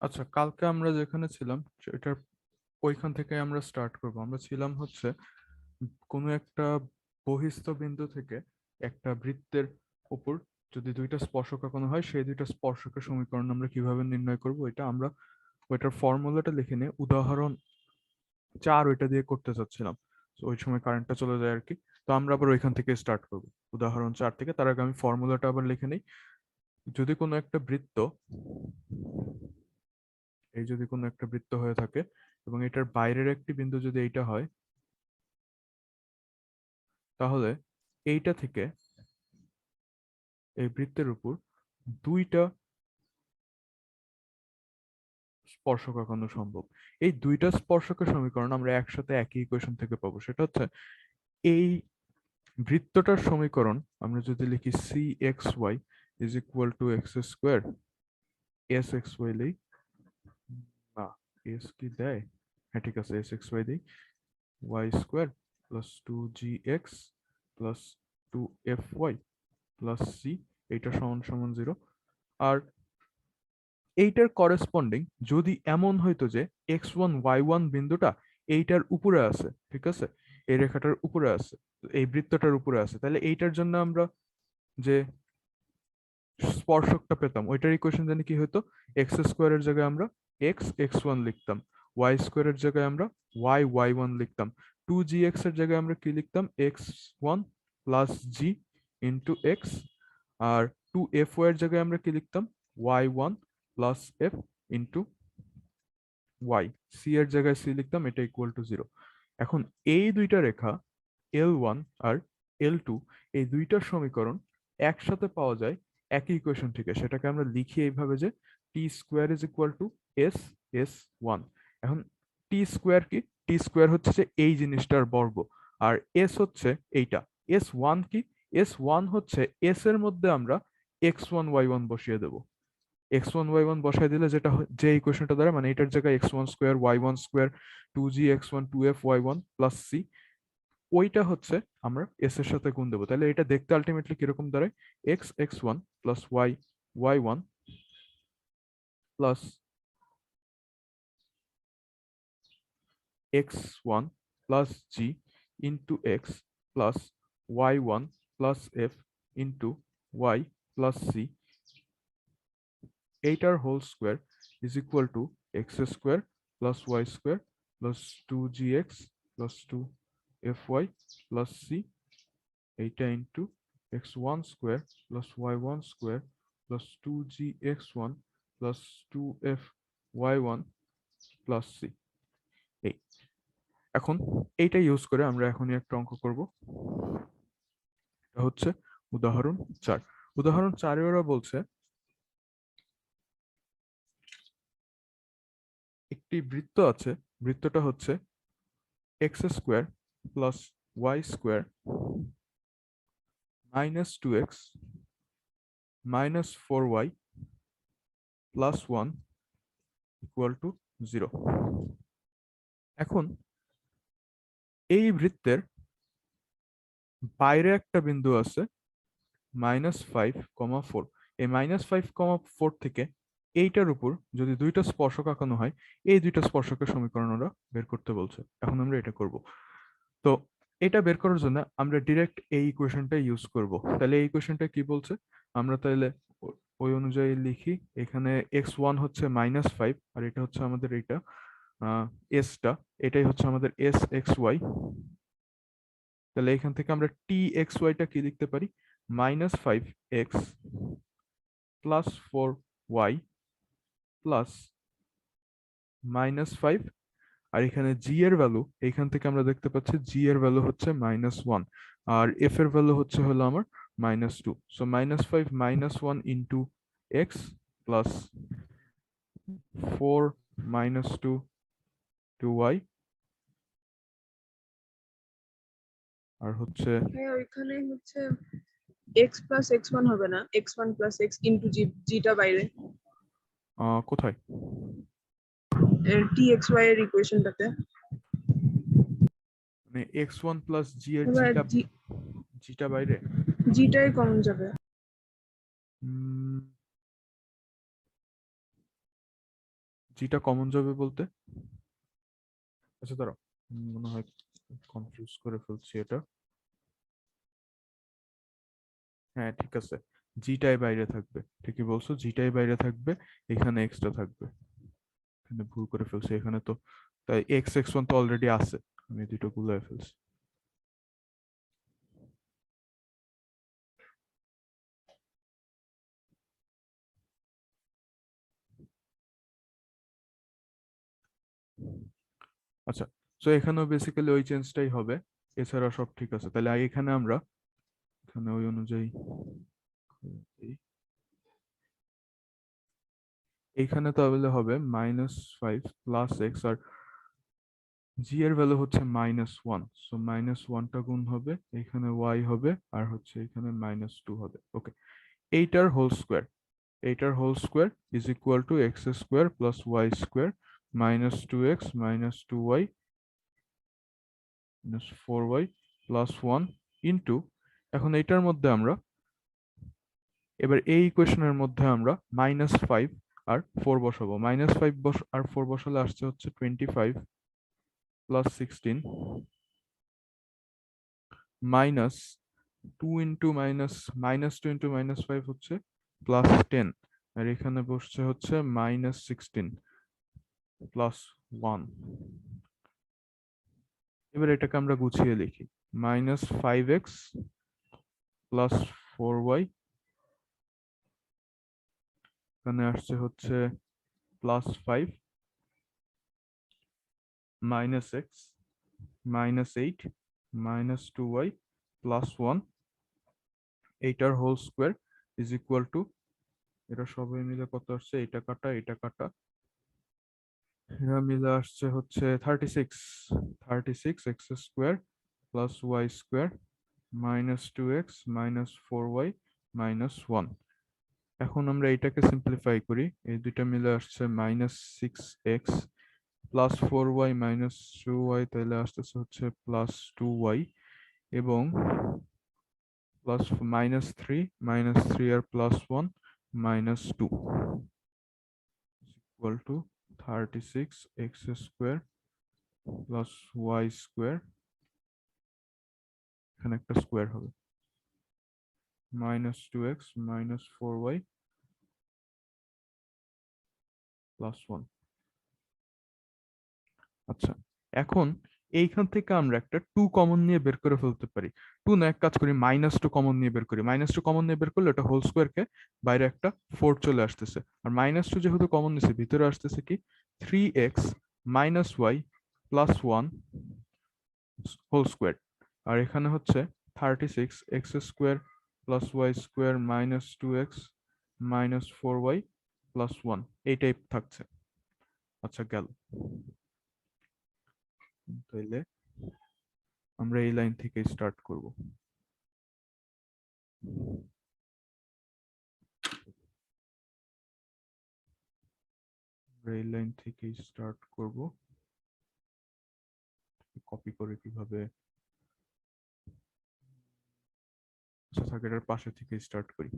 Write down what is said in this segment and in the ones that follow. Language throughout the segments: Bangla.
আচ্ছা, কালকে আমরা যেখানে ছিলাম এটার ওইখান থেকে আমরা স্টার্ট করব। আমরা ছিলাম হচ্ছে কোনো একটা বহিস্থ বিন্দু থেকে একটা বৃত্তের উপর যদি দুইটা স্পর্শক আঁকানো হয়, সেই দুইটা স্পর্শকের সমীকরণ আমরা কিভাবে নির্ণয় করব, এটা আমরা ওইটার ফর্মুলাটা লিখে নিয়ে উদাহরণ 4 ওইটা দিয়ে করতে চাচ্ছিলাম। তো ওই সময় কারেন্টটা চলে যায় আর কি। তো আমরা আবার ওইখান থেকে স্টার্ট করব, উদাহরণ 4 থেকে। তার আগে আমি ফর্মুলাটা আবার লিখে নিই। যদি কোনো একটা বৃত্ত, এই যদি কোনো একটা বৃত্ত হয়ে থাকে এবং এটার বাইরের একটি বিন্দু যদি এইটা হয়, তাহলে এইটা থেকে এই বৃত্তের উপর দুইটা স্পর্শক আঁকানো সম্ভব। এই দুইটা স্পর্শকের সমীকরণ আমরা একসাথে একই ইকুয়েশন থেকে পাবো। সেটা হচ্ছে এই বৃত্তটার সমীকরণ আমরা যদি লিখি C X Y is equal to X square, S X Y লিখ, না এস কি দেয়, হ্যাঁ ঠিক আছে, এস এক্স ওয়াই দিই, ওয়াই স্কোয়ার প্লাস টু জি X plus two F Y plus C, এইটা সমান সমান জিরো। আর এইটার করেসপন্ডিং যদি এমন হইতো যে এক্স ওয়ান ওয়াই ওয়ান বিন্দুটা এইটার উপরে আছে, ঠিক আছে, এই রেখাটার উপরে আছে, এই বৃত্তটার উপরে আছে, তাহলে এইটার জন্য আমরা যে স্পর্শকটা পেতাম ওইটার ইকুয়েশন জানি কি হতো, এক্স স্কোয়ারের জায়গায় আমরা এক্স এক্স ওয়ান লিখতাম, ওয়াই স্কোয়ারের জায়গায় আমরা ওয়াই ওয়াই ওয়ান লিখতাম, টু জি এক্স এর জায়গায় আমরা কি লিখতাম, এক্স ওয়ান প্লাস জি ইন্টু এক্স। আর টু এফ ওয়াই এর জায়গায় আমরা কি লিখতাম, y one plus F into y. C এর জায়গায় সি লিখতাম, এটা ইকুয়াল টু জিরো। এখন এই দুইটা রেখা এল ওয়ান আর এল টু, এই দুইটার সমীকরণ একসাথে পাওয়া যায় একই ইকুয়েশন থেকে। সেটাকে আমরা লিখি এইভাবে যে T square is equal to S S one. এখন টি স্কোয়ার কি, টি স্কোয়ার হচ্ছে যে এই জিনিসটার বর্গ, আর এস হচ্ছে এইটা। এস ওয়ান কি, এস ওয়ান হচ্ছে এস এর মধ্যে আমরা এক্স ওয়ান ওয়াই ওয়ান বসিয়ে দেবো। এক্স ওয়ান ওয়াই ওয়ান বসাই দিলে যেটা যে ইকুয়েশনটা দ্বারা, মানে এটার জায়গায় X one square Y one square two জি x one two F Y one plus C, ওইটা হচ্ছে আমরা এস এর সাথে গুণ দেবো। তাহলে এটা দেখতে আলটিমেটলি কিরকম দাঁড়ায়, X x one plus Y Y one plus x one plus জি into X plus Y one plus F into Y plus C, এইটার whole square is equal to X square plus Y square plus two G X plus two F Y plus C, এইটা into X one square plus Y one square plus two জি x one plus two F Y one plus C. এই এখন এইটা ইউজ করে আমরা এখনই একটা অঙ্ক করব। এটা হচ্ছে উদাহরণ 4। উদাহরণ 4 ওরা বলছে একটি বৃত্ত আছে, বৃত্তটা হচ্ছে x square plus Y square minus two x minus four Y plus one equal to zero. এখন এই বৃত্তের বাইরে একটা বিন্দু আছে মাইনাস ফাইভ কমা ফোর। এই মাইনাস ফাইভ কমা ফোর থেকে এইটার উপর যদি দুইটা স্পর্শক আঁকানো হয়, এই দুইটা স্পর্শকের সমীকরণ ওরা বের করতে বলছে। এখন আমরা এটা করব। তো এটা বের করার জন্য আমরা ডিরেক্ট এই ইকুয়েশনটা ইউজ করব। তাহলে এই ইকুয়েশনটা কি বলছে, আমরা তাহলে ওই অনুযায়ী লিখি। এখানে এক্স ওয়ান হচ্ছে মাইনাস ফাইভ, আর এটা হচ্ছে আমাদের এইটা এসটা, এটাই হচ্ছে আমাদের এস এক্স ওয়াই। তাহলে এখান থেকে আমরা টি এক্স ওয়াইটা কি লিখতে পারি, minus five X plus four Y plus minus five. আর এখানে জি এর ভ্যালু, এখান থেকে আমরা দেখতে পাচ্ছি জি এর ভ্যালু হচ্ছে মাইনাস ওয়ান, আর এফ এর ভ্যালু হচ্ছে হলো আমার minus two. So minus five minus one into X plus four minus two two Y, আর হচ্ছে হ্যাঁ, ওইখানে হচ্ছে এক্স প্লাস এক্স ওয়ান হবে না, X one plus x into G, জিটা বাইরে কোথায়, টি এক্স ওয়াই এর ইকুয়েশনটাতে। মানে এক্স ওয়ান প্লাস জি এর এবার জিটা, জিটা বাইরে। জিটাই কমন যাবে। উম, জিটা কমন যাবে বলতে, আচ্ছা দাঁড়াও, মনে হয় কনফিউজ করে ফেলছি এটা। হ্যাঁ ঠিক আছে, জিটাই বাইরে থাকবে, ঠিকই বলছো, জিটাই বাইরে থাকবে, এখানে এক্সট্রা থাকবে। এখানে ভুল করে ফেলছি, এখানে তো তাই x1 তো অলরেডি আছে, আমি দুটো গুলায় ফেলছি। আচ্ছা, তো এখানেও বেসিক্যালি ওই চেঞ্জটাই হবে, এছাড়া সব ঠিক আছে। তাহলে এখানে আমরা এখানে ওই অনুযায়ী এই- এইখানে তাহলে হবে -5 + x, আর জি এর ভ্যালু হচ্ছে -1, সো -1টা গুণ হবে, এখানে y হবে, আর হচ্ছে এখানে -2 হবে। ওকে, এইটার হোল স্কোয়ার, এইটার whole square is equal to x² + y² -2x -2y -4y +1 into, এখন এইটার মধ্যে আমরা এবার এই ইকুয়েশনের মধ্যে আমরা -5 আর 4 বসাবো। -5 আর 4 বসালে আসছে হচ্ছে 25 + 16 মাইনাস 2 ইন্টু -2 ইন্টু -5 হচ্ছে +10, আর এখানে বসছে হচ্ছে -16 +1। এবার এটাকে আমরা গুছিয়ে লিখি, -5x + 4y, এখানে আসছে হচ্ছে +5 -x -8 -2y +1, এইটার whole square is equal to, এটা সবাই মিলে কত আসছে, এটা কাটা এটা কাটা, এরা মিলে আসছে হচ্ছে 36, 36x² + y² -2x -4y -1। এখন আমরা এটাকে সিম্পলিফাই করি, এই দুইটা মিলে আসছে -6x + 4y -2y, তাহলে আসতেছে হচ্ছে +2y, এবং plus -3 R +1 -2 equal to 36x² + y², এখানে একটা স্কোয়ার হবে, -2x -4y +1। আচ্ছা, এখন এইখান থেকে আমরা একটা 2 কমন নিয়ে বের করে ফেলতে পারি। 2 না, এক কাজ করি, -2 কমন নিয়ে বের করি। -2 কমন নিয়ে বের করলে এটা হোল স্কোয়ারকে বাইরে একটা 4 চলে আসতেছে, আর -2 যেহেতু কমন নিছে ভিতরে আসতেছে কি 3x - y +1 হোল স্কোয়ার, আর এখানে হচ্ছে 36x² + y² -2x -4y +1, এই টাইপ থাকছে। আচ্ছা গেল, তাইলে আমরা এই লাইন থেকে স্টার্ট করব। আমরা এই লাইন থেকে স্টার্ট করব, কপি করে কিভাবে, আচ্ছা থাক, এটার পাশে থেকে স্টার্ট করি।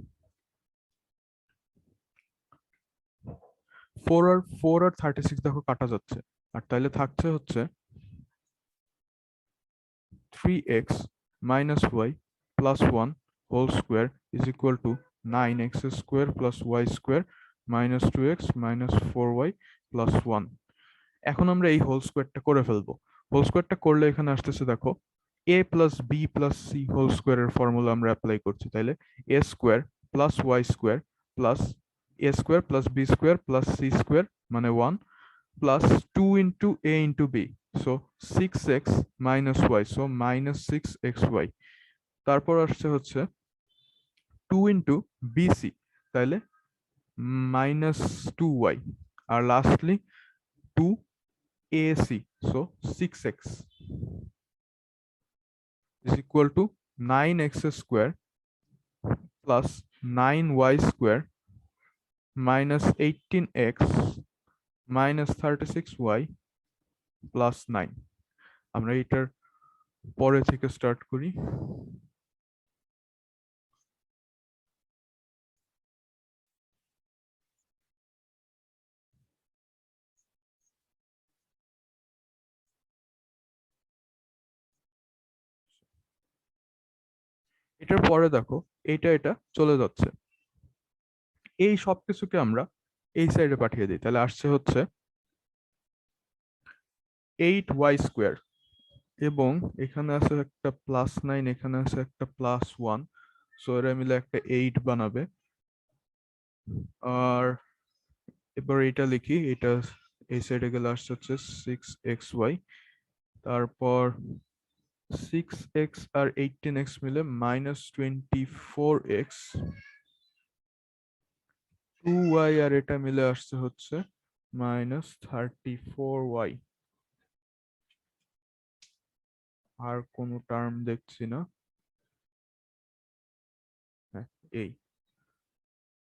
4 আর 36 দেখো কাটা যাচ্ছে, আর তাইলে থাকছে হচ্ছে 3x - y +1 whole square is equal to 9x² + y² -2x -4y +1। এখন আমরা এই হোল স্কোয়ারটা করে ফেলবো। হোল স্কোয়ারটা করলে এখানে আসতেছে দেখো a + b + c হোল স্কোয়ারের ফর্মুলা আমরা অ্যাপ্লাই করছি, তাইলে a² + y² + a² + b² + c² মানে 1 +2 into a into b, so 6x - y, so -6xy, তারপর আসছে হচ্ছে 2 ইন্টু bc, তাইলে -2y, R lastly 2ac, so 6x is equal to 9x² plus 9y² minus 18x minus 36y plus 9। আমরা এটার পরে থেকে স্টার্ট করি। এটার পরে দেখো এটা চলে যাচ্ছে, এই সব কিছুকে আমরা এই সাইডে পাঠিয়ে দিই, তাহলে আসছে হচ্ছে 8y² এবং এখানে আছে একটা +9, এখানে আছে একটা +1, সো এরা মিলে একটা 8 বানাবে। আর এবার এটা লিখি, এটা এই সাইডে গেলে আসছে হচ্ছে 6xy, তারপর 6x আর 18x মিলে -24x, 2y আর এটা মিলে আসছে হচ্ছে -34y। আর কোনো টার্ম দেখছি না, হ্যাঁ এই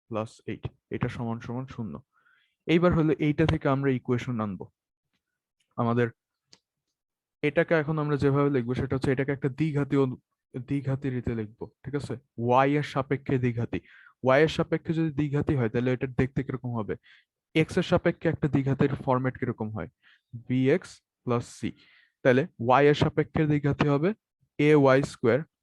+8, এটা সমান সমান 0। এইবার হলো এইটা থেকে আমরা ইকুয়েশন আনবো আমাদের। এটাকে এখন আমরা যেভাবে লিখবো সেটা হচ্ছে এটাকে একটা দ্বিঘাতি রীতি লিখবো, ঠিক আছে? ওয়াই এর সাপেক্ষে দ্বিঘাতি, ওয়াই এর সাপেক্ষে যদি দ্বিঘাতি হয় তাহলে এটা দেখতে কিরকম হবে, এক্স এর সাপেক্ষে একটা দ্বিঘাতের ফরম্যাট কিরকম হয়, bx প্লাস সি। তাহলে ওয়াই এর সাপেক্ষে দ্বিঘাতি হবে ay²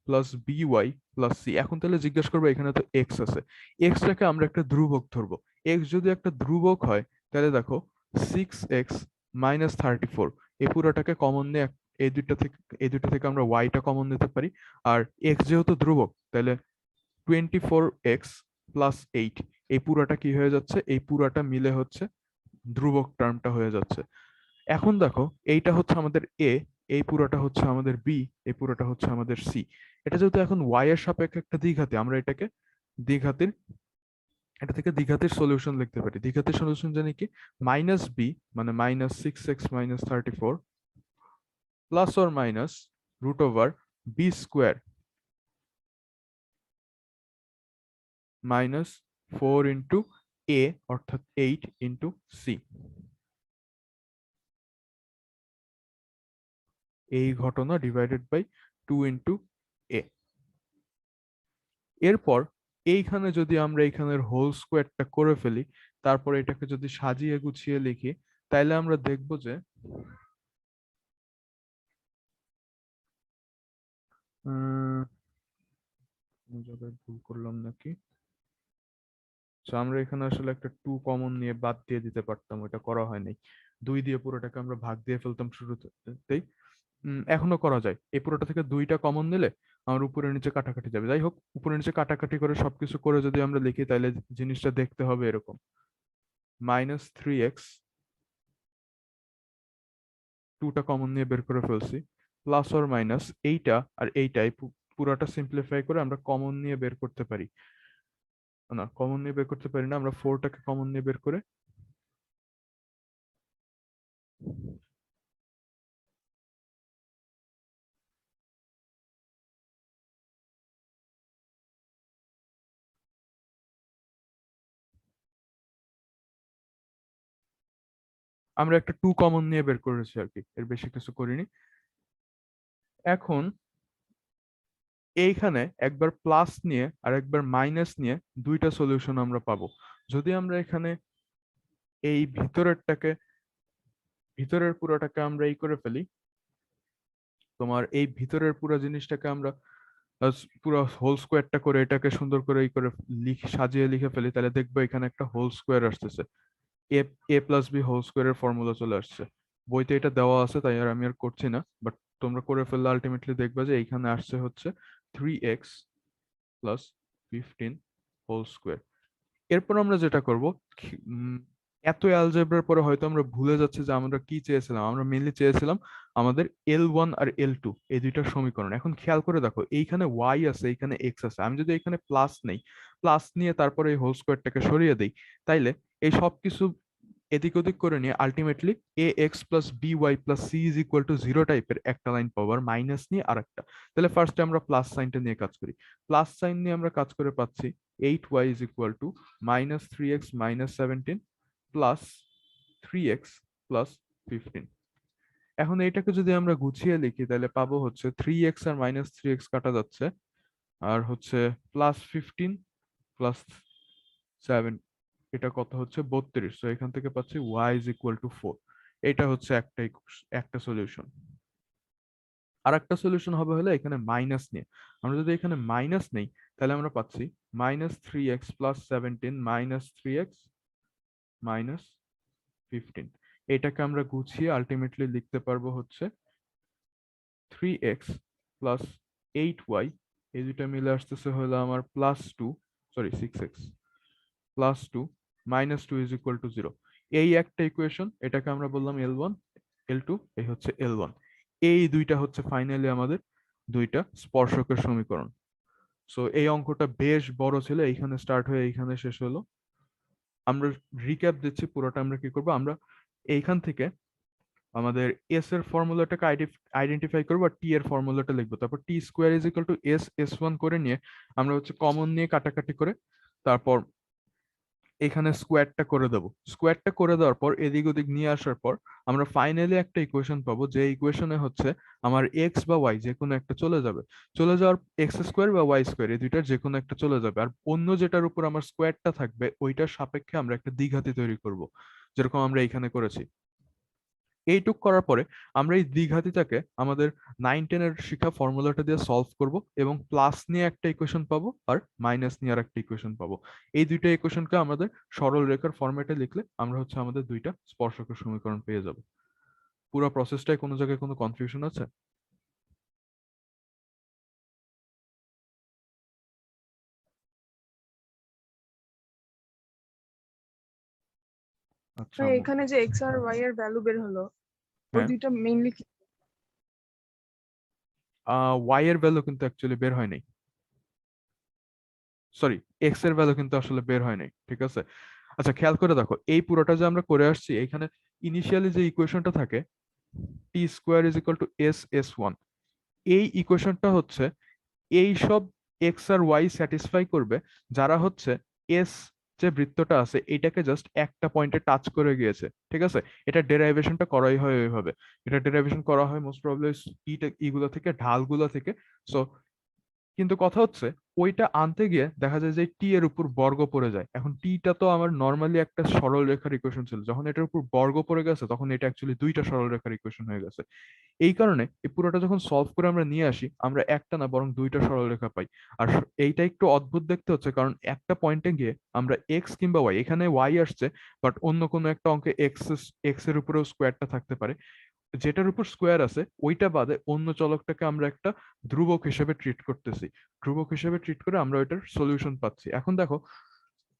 plus by plus C. এখন তাহলে জিজ্ঞাসা করবো, এখানে তো এক্স আছে, এক্সটাকে আমরা একটা ধ্রুবক ধরবো। এক্স যদি একটা ধ্রুবক হয় তাহলে দেখো 6x - 34, এই পুরোটাকে কমন নিয়ে এই দুইটা থেকে আমরা ওয়াইটা কমন নিতে পারি। আর এক্স যেহেতু ধ্রুবক তাহলে 24x + 8, এই পুরাটা কি হয়ে যাচ্ছে, এই পুরাটা মিলে হচ্ছে ধ্রুবক টার্মটা হয়ে যাচ্ছে। এখন দেখো এইটা হচ্ছে আমাদের এ, এই পুরোটা হচ্ছে আমাদের বি, এই পুরোটা হচ্ছে আমাদের সি। এটা যেহেতু এখন ওয়াই এর সাপেক্ষে একটা দ্বিঘাতি, আমরা এটাকে দ্বিঘাতির এটা থেকে দ্বিঘাতির সলিউশন লিখতে পারি। দ্বিঘাতির সলিউশন জানি কি, -b মানে -6x - 34 ±√b² -4 ইন্টু a অর্থাৎ 8 ইন্টু সি। এই ঘটনা ডিভাইডেড বাই 2 ইন্টু এ। এরপর এইখানে যদি আমরা এইখানের হোল স্কোয়ারটা করে ফেলি, তারপর এটাকে যদি সাজিয়ে গুছিয়ে লিখি, তাইলে আমরা দেখব যে কোনো জায়গায় ভুল করলাম নাকি। আমরা এখানে আসলে একটা 2 কমন নিয়ে বাদ দিয়ে দিতে পারতাম, ওটা করা হয় নাই। 2 দিয়ে পুরোটাকে আমরা ভাগ দিয়ে ফেলতাম শুরুতেই। এখনো করা যায়, এই পুরোটা থেকে 2টা কমন নিলে আমার উপরে নিচে কাটাকাটি যাবে। যাই হোক, উপরে নিচে কাটাকাটি করে সবকিছু করে যদি আমরা লিখি তাহলে জিনিসটা দেখতে হবে এরকম, -3x, 2টা কমন নিয়ে বের করে ফেলছি, প্লাস অর মাইনাস এইটা আর এইটাই পুরাটা সিম্পলিফাই করে আমরা কমন নিয়ে বের করতে পারি। না, কমন নিয়ে বের করতে পারি না, আমরা 4টাকে কমন নিয়ে বের করে আমরা একটা 2 কমন নিয়ে বের করেছি আর কি, এর বেশি কিছু করিনি। এখন এইখানে একবার প্লাস নিয়ে আর একবার মাইনাস নিয়ে দুইটা সলিউশন আমরা পাবো। যদি আমরা এখানে এই ভিতরের পুরোটাকে আমরা এই করে ফেলি, তোমার এই ভিতরের পুরো জিনিসটাকে আমরা পুরো হোল স্কোয়ারটা করে এটাকে সুন্দর করে এই করে সাজিয়ে লিখে ফেলি, তাহলে দেখবো এখানে একটা হোল স্কোয়ার আসতেছে, এ এ প্লাস বি হোল স্কোয়ারের ফর্মুলা চলে আসছে। বইতে এটা দেওয়া আছে তাই আর আমি আর করছি না, বাট তোমরা করে ফেললে আলটিমেটলি দেখবা যে এইখানে আসছে হচ্ছে 3x + 15 হোল স্কোয়ার। এরপর আমরা যেটা করব, এত অ্যালজেব্রার পরে হয়তো আমরা ভুলে যাচ্ছি যে আমরা কি চেয়েছিলাম। আমরা মেনলি চেয়েছিলাম আমাদের L1 আর L2 এই দুইটার সমীকরণ। এখন খেয়াল করে দেখো, এইখানে y আছে, এইখানে x আছে, আমি যদি এখানে প্লাস নেই, প্লাস নিয়ে তারপরে এই হোল স্কোয়ারটাকে সরিয়ে দেই, তাইলে এই সব কিছু এদিক ওদিক করে নিয়ে আলটিমেটলি ax + by + c = 0 টাইপের একটা লাইন পাওয়ার মাইনাস নিয়ে আরেকটা। তাহলে ফার্স্টে আমরা প্লাস সাইনটা নিয়ে কাজ করি। প্লাস সাইন নিয়ে আমরা কাজ করে পাচ্ছি 8y = -3x - 17 plus 3x plus 15। এখন এইটাকে যদি আমরা গুছিয়ে লিখি তাহলে পাবো হচ্ছে 3x আর -3x কাটা যাচ্ছে, আর হচ্ছে +15 +7, এটা কত হচ্ছে 32। তো এখান থেকে পাচ্ছি y = 4। এটা হচ্ছে একটা সলিউশন। আর একটা সলিউশন হবে হলো এখানে মাইনাস নিয়ে। আমরা যদি এখানে মাইনাস নেই তাহলে আমরা পাচ্ছি -3x+17 -3x -15। এটাকে আমরা গুছিয়ে আলটিমেটলি লিখতে পারবো হচ্ছে 3x+8y, এই দুইটা মিলে আসতেছে হলো আমার +2 +2 -2 = 0। এই একটা ইকুয়েশন, এটাকে আমরা বললাম L1 L2, এই হচ্ছে L1। এই দুইটা হচ্ছে ফাইনালি আমাদের দুইটা স্পর্শকের সমীকরণ। সো এই অঙ্কটা বেশ বড় ছিল, এইখানে স্টার্ট হয়ে এইখানে শেষ হলো। আমরা রিক্যাপ দিচ্ছি পুরোটা। আমরা কি করব, আমরা এইখান থেকে আমাদের এস এর ফর্মুলাটাকে আইডেন্টিফাই করবো আর টি এর ফর্মুলাটা লিখবো, তারপর T² = S S1 করে নিয়ে আমরা হচ্ছে কমন নিয়ে কাটাকাটি করে তারপর এখানে স্কোয়ারটা করে দেবো। স্কোয়ারটা করে দেওয়ার পর এদিক ওদিক নিয়ে আসার পর আমরা ফাইনালি একটা ইকুয়েশন পাবো, যে ইকুয়েশনে হচ্ছে আমার এক্স বা ওয়াই যে কোনো একটা চলে যাবে। চলে যাওয়ার x² বা y² এই দুইটার যে কোনো একটা চলে যাবে, আর অন্য যেটার উপর আমার স্কোয়ারটা থাকবে ওইটার সাপেক্ষে আমরা একটা দ্বিঘাতি তৈরি করব, যেরকম আমরা এখানে করেছি। এইটুক করার পরে আমরা এই দ্বিঘাতিটাকে আমাদের 9-10 এর শিখা ফর্মুলাটা দিয়ে সলভ করব এবং প্লাস নিয়ে একটা ইকুয়েশন পাবো আর মাইনাস নিয়ে আর একটা ইকুয়েশন পাবো। এই দুইটা ইকুয়েশনকে আমাদের সরল রেখার ফরম্যাটে লিখলে আমরা হচ্ছে আমাদের দুইটা স্পর্শকের সমীকরণ পেয়ে যাব। পুরো প্রসেসটায় কোনো জায়গায় কোনো কনফিউশন আছে? আচ্ছা এখানে যে এক্স আর ওয়াই এর ভ্যালু বের হলো, ওই হ্যাঁ, দুইটা মেইনলি ওয়াই এর ভ্যালু কিন্তু অ্যাকচুয়ালি বের হয় নাই, সরি এক্স এর ভ্যালু কিন্তু আসলে বের হয় নাই, ঠিক আছে? আচ্ছা খেয়াল করে দেখো, এই পুরোটা যে আমরা করে আসছি এখানে ইনিশিয়ালি যে ইকুয়েশনটা থাকে T² = S S1, এই ইকুয়েশনটা হচ্ছে এই সব এক্স আর ওয়াই স্যাটিসফাই করবে যারা হচ্ছে এস যে বৃত্তটা আছে এটাকে জাস্ট একটা পয়েন্টে টাচ করে গিয়েছে, ঠিক আছে? এটা ডেরাইভেশনটা করাই হয় ওইভাবে। এটা ডেরাইভেশন করা হয় মোস্ট প্রবাবলি ইগুলো থেকে, ঢালগুলো থেকে। সো কিন্তু কথা হচ্ছে ওইটা আনতে গিয়ে দেখা যায় যে টি এর উপর বর্গ পড়ে যায়। এখন টিটা তো আমার নর্মালি একটা সরল রেখার ইকুয়েশন ছিল, যখন এটার উপর বর্গ পড়ে গেছে তখন এটা অ্যাকচুয়ালি দুইটা সরল রেখার ইকুয়েশন হয়ে গেছে। এই কারণে এই পুরোটা যখন সলভ করে আমরা নিয়ে আসি আমরা একটা না বরং দুইটা সরলরেখা পাই। আর এইটা একটু অদ্ভুত দেখতে হচ্ছে কারণ একটা পয়েন্টে গিয়ে আমরা এক্স কিংবা ওয়াই, এখানে ওয়াই আসছে বাট অন্য কোনো একটা অঙ্কে এক্স এর উপরেও স্কোয়ারটা থাকতে পারে, যেটার উপর স্কোয়ার আছে ওইটা বাদে অন্য চলকটাকে আমরা একটা ধ্রুবক হিসেবে ট্রিট করতেছি। ধ্রুবক হিসেবে ট্রিট করে আমরা ওইটার সলিউশন পাচ্ছি। এখন দেখো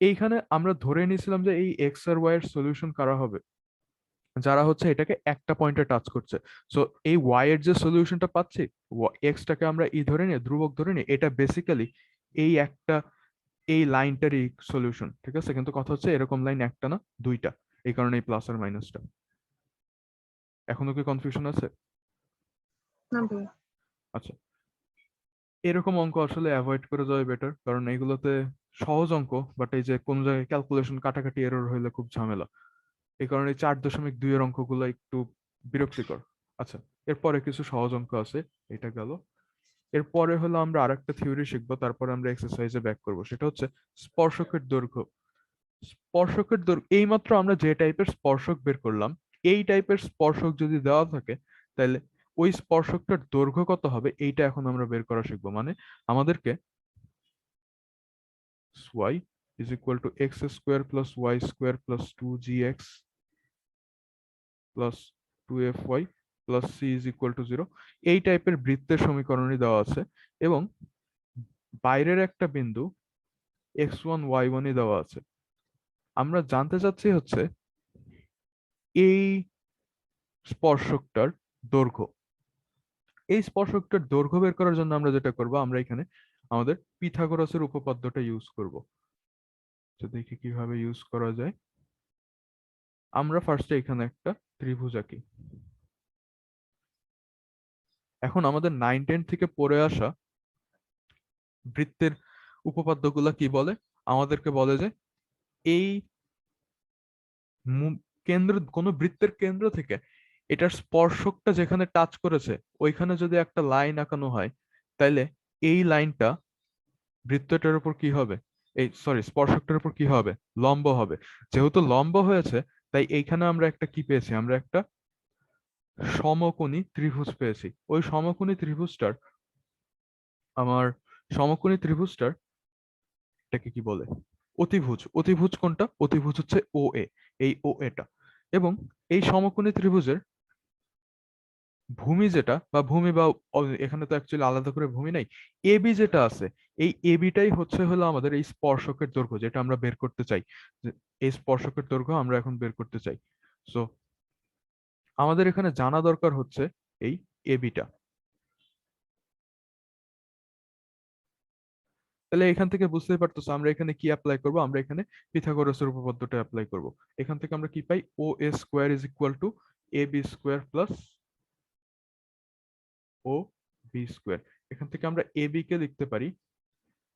এইখানে আমরা ধরে নিয়েছিলাম যে এই এক্স আর ওয়াই এর সলিউশন কারা হবে, যারা হচ্ছে এটাকে একটা পয়েন্টে টাচ করছে। সো এই ওয়াই এর যে সলিউশনটা পাচ্ছি, এক্সটাকে আমরা ই ধরে নিই, ধ্রুবক ধরে নিই, এটা বেসিক্যালি এই একটা এই লাইনটারই সলিউশন, ঠিক আছে? কিন্তু কথা হচ্ছে এরকম লাইন একটা না দুইটা, এই কারণে এই প্লাস আর মাইনাসটা। এখনো কি কনফিউশন আছে? না ভাই। আচ্ছা, এরকম অঙ্ক আসলে অ্যাভয়েড করে যাওয়া বেটার, কারণ এইগুলোতে সহজ অঙ্ক বাট এই যে কোন জায়গায় ক্যালকুলেশন কাটাকাটি এরর হইলে খুব ঝামেলা। এই কারণে 4.2 এর অঙ্কগুলো একটু বিরক্তিকর। আচ্ছা, এরপরে কিছু সহজ অঙ্ক আছে, এটা গেল। এরপরে হলো আমরা আরেকটা থিওরি শিখবো, তারপরে আমরা এক্সারসাইজে ব্যাক করব, সেটা হচ্ছে স্পর্শকের দৈর্ঘ্য। স্পর্শকের দৈর্ঘ্য, এইমাত্র আমরা যে টাইপের স্পর্শক বের করলাম, এই টাইপের স্পর্শক যদি দেওয়া থাকে তাহলে ওই স্পর্শকটার দৈর্ঘ্য কত হবে এইটা এখন আমরা বের করা শিখবো। মানে আমাদেরকে y = x² + y² + 2gx + 2fy + c = 0 এই টাইপের বৃত্তের সমীকরণই দেওয়া আছে এবং বাইরের একটা বিন্দু x1 y1 দেওয়া আছে। আমরা জানতে চাচ্ছি হচ্ছে এই স্পর্শকটার দৈর্ঘ্য। এই স্পর্শকটার দৈর্ঘ্য বের করার জন্য আমরা যেটা করব, আমরা এখানে আমাদের পিথাগোরাসের উপপাদ্যটা ইউজ করব। তো দেখি কিভাবে ইউজ করা যায়। আমরা ফার্স্টে এখানে একটা ত্রিভুজ আঁকি। এখন আমাদের 9-10 থেকে পড়ে আসা বৃত্তের উপপাদ্যগুলা কি বলে, আমাদেরকে বলে যে এই কেন্দ্র, কোন বৃত্তের কেন্দ্র থেকে এটার স্পর্শকটা যেখানে টাচ করেছে ওইখানে যদি একটা লাইন আঁকানো হয় তাইলে এই লাইনটা বৃত্তটার উপর কি হবে, এই সরি স্পর্শকটার উপর কি হবে, লম্ব হবে। যেহেতু লম্ব হয়েছে তাই এইখানে আমরা একটা কি পেয়েছি, আমরা একটা সমকোণী ত্রিভুজ পেয়েছি। ওই সমকোণী ত্রিভুজটার আমার সমকোণী ত্রিভুজটার এটাকে কি বলে, অতিভুজ। অতিভুজ কোনটা? অতিভুজ হচ্ছে ও এ, এই ও এটা। এবং এই সমকোণী ত্রিভুজের ভূমি যেটা বা ভূমি বা এখানে তো অ্যাকচুয়ালি আলাদা করে ভূমি নাই, এবি যেটা আছে, এই এবিটাই হলো আমাদের এই স্পর্শকের দৈর্ঘ্য যেটা আমরা বের করতে চাই। যে এই স্পর্শকের দৈর্ঘ্য আমরা এখন বের করতে চাই। সো আমাদের এখানে জানা দরকার হচ্ছে এই এবিটা। তাহলে এখান থেকে বুঝতেই পারতেছো আমরা এখানে কি অ্যাপ্লাই করব, আমরা এখানে পিথাগোরাসের উপপাদ্যটা অ্যাপ্লাই করব। এখান থেকে আমরা কি পাই, O A square is equal to A B square plus O B square. এখান থেকে আমরা এ বি কে লিখতে পারি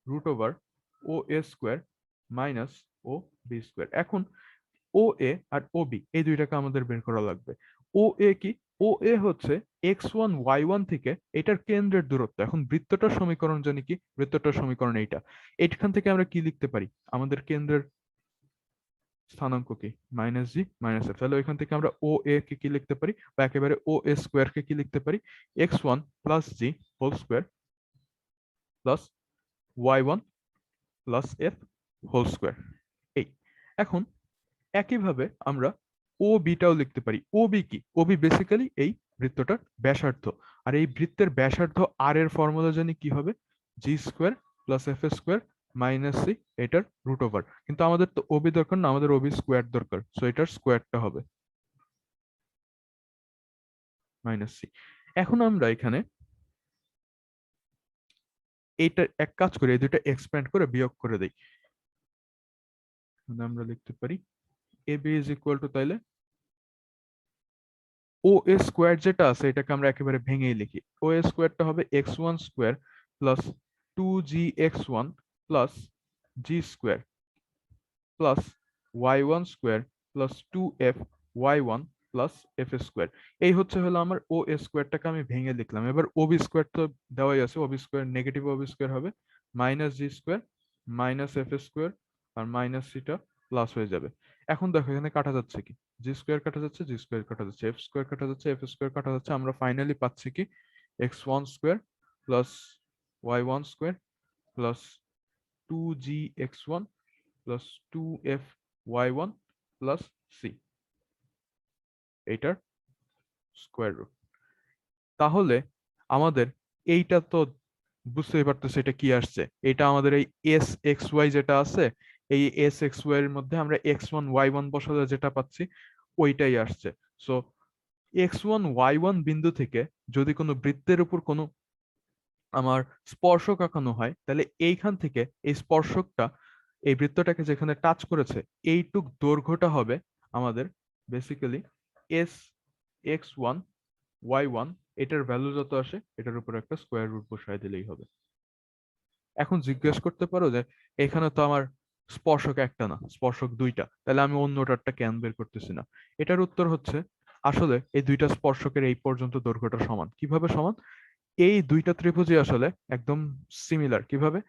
root over O A square minus O B square. এখন ও এ আর ও বি এই দুইটাকে আমাদের বের করা লাগবে। ও এ কি? ও এ হচ্ছে এক্স ওয়ান ওয়াই ওয়ান থেকে এটার কেন্দ্রের দূরত্ব। এখন বৃত্তটার সমীকরণ জানি কি? বৃত্তটার সমীকরণ এইটা। এইখান থেকে আমরা কি লিখতে পারি? আমাদের কেন্দ্রের স্থানাঙ্ক কি? মাইনাস জি মাইনাস এফ। তাহলে ওইখান থেকে আমরা ও এ কে কি লিখতে পারি, বা একেবারে ও এ স্কোয়ার কে কি লিখতে পারি, x one plus g whole square plus Y one plus f whole square. এই এখন একইভাবে আমরা ও বিটাও লিখতে পারি। ও বি কি? ও বি বেসিক্যালি এই বৃত্তটার ব্যাসার্ধ। আর এই বৃত্তের ব্যাসার্ধ আর এর ফর্মুলা জানি কি হবে, g square plus f square minus c এটার রুট ওভার। কিন্তু আমাদের তো ওবি দরকার না, আমাদের ওবি স্কোয়ার দরকার, সো এটার স্কোয়ারটা হবে মাইনাস সি। এখন আমরা এখানে এইটা এক কাজ করে এই দুইটা এক্সপ্যান্ড করে বিয়োগ করে দেই। আমরা লিখতে পারি A B is equal two, তাইলে ও এ স্কোয়ার যেটা আছে এটাকে আমরা একেবারে ভেঙেই লিখি। ও এ স্কোয়ারটা হবে x one square plus two জি x one plus g square plus Y one square plus two F Y one plus f square. এই হলো আমার ও এ স্কোয়ারটাকে আমি ভেঙে লিখলাম। এবার ওবি স্কোয়ার তো দেওয়াই আছে, Obi square negative Obi square হবে মাইনাস জি স্কোয়ার মাইনাস এফ স্কোয়ার আর মাইনাস সিটা প্লাস হয়ে যাবে। এখন দেখো এখানে কাটা যাচ্ছে কি, জি স্কোয়ার কাটা যাচ্ছে, জি স্কোয়ার কাটা যাচ্ছে, এফ স্কোয়ার কাটা যাচ্ছে, এফ স্কোয়ার কাটা যাচ্ছে। আমরা ফাইনালি পাচ্ছি কি, x one square plus Y one square plus two জি x one plus two F Y one plus C, এইটার স্কোয়ার রুট। তাহলে আমাদের এইটা তো বুঝতেই পারতেছে এটা কি আসছে, এটা আমাদের এই এস এক্স ওয়াই যেটা আছে, এই এস এক্স ওয়াই এর মধ্যে আমরা এক্স ওয়ান ওয়াই ওয়ান বসালে যেটা পাচ্ছি ওইটাই আসছে। So x one y one বিন্দু থেকে যদি কোনো বৃত্তের উপর কোনো আমার স্পর্শক আঁকানো হয়, তাহলে এইখান থেকে এই স্পর্শকটা এই বৃত্তটাকে যেখানে টাচ করেছে এইটুক দৈর্ঘ্যটা হবে আমাদের basically S x one y one. এটার ভ্যালু যত আসে এটার উপর একটা স্কোয়ার রুট বসায় দিলেই হবে। এখন জিজ্ঞেস করতে পারো যে এখানে তো আমার স্পর্শক একটা না, স্পর্শক দুইটা, তাহলে আমি অন্যটারটা কেন বের করতেছি না? এটার উত্তর হচ্ছে আসলে এই দুইটা স্পর্শকের এই পর্যন্ত দৈর্ঘ্যটা সমান। কিভাবে সমান? এই দুইটা ত্রিভুজই আসলে একদম সিমিলার। কিভাবে?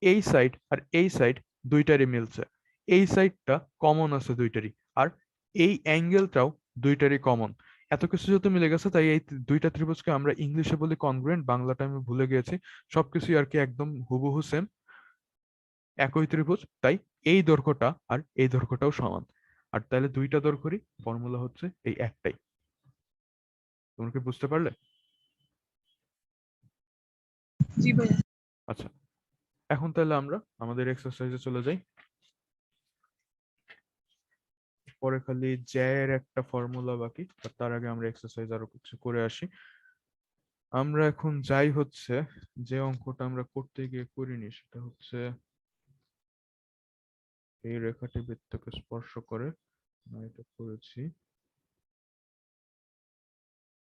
এই সাইড আর এই সাইড দুইটারই মিলছে, এই সাইডটা কমন আছে দুইটারই, আর এই অ্যাঙ্গেলটাও দুইটারই কমন। এত কিছু যেহেতু মিলে গেছে তাই এই দুইটা ত্রিভুজকে আমরা ইংলিশে বলি কনগ্রুয়েন্ট, বাংলাটা আমি ভুলে গিয়েছি। সবকিছুই আর কি একদম হুবহু সেম, একই ত্রিভুজ, তাই এই দৈর্ঘ্যটা আর এই দৈর্ঘ্যটাও সমান। আর তাহলে দুইটা দৈর্ঘ্যেরই ফর্মুলা হচ্ছে এই একটাই। তোমরা কি বুঝতে পারলে? জি ভাইয়া। আচ্ছা, এখন তাহলে আমরা আমাদের এক্সারসাইজে চলে যাই। পরে খালি জ্যায়ের একটা ফর্মুলা বাকি, আর তার আগে আমরা এক্সারসাইজ আরো কিছু করে আসি। আমরা এখন যাই হচ্ছে, যে অঙ্কটা আমরা করতে গিয়ে করিনি সেটা হচ্ছে এই রেখাটি বৃত্তকে স্পর্শ করে, না এটা করেছি।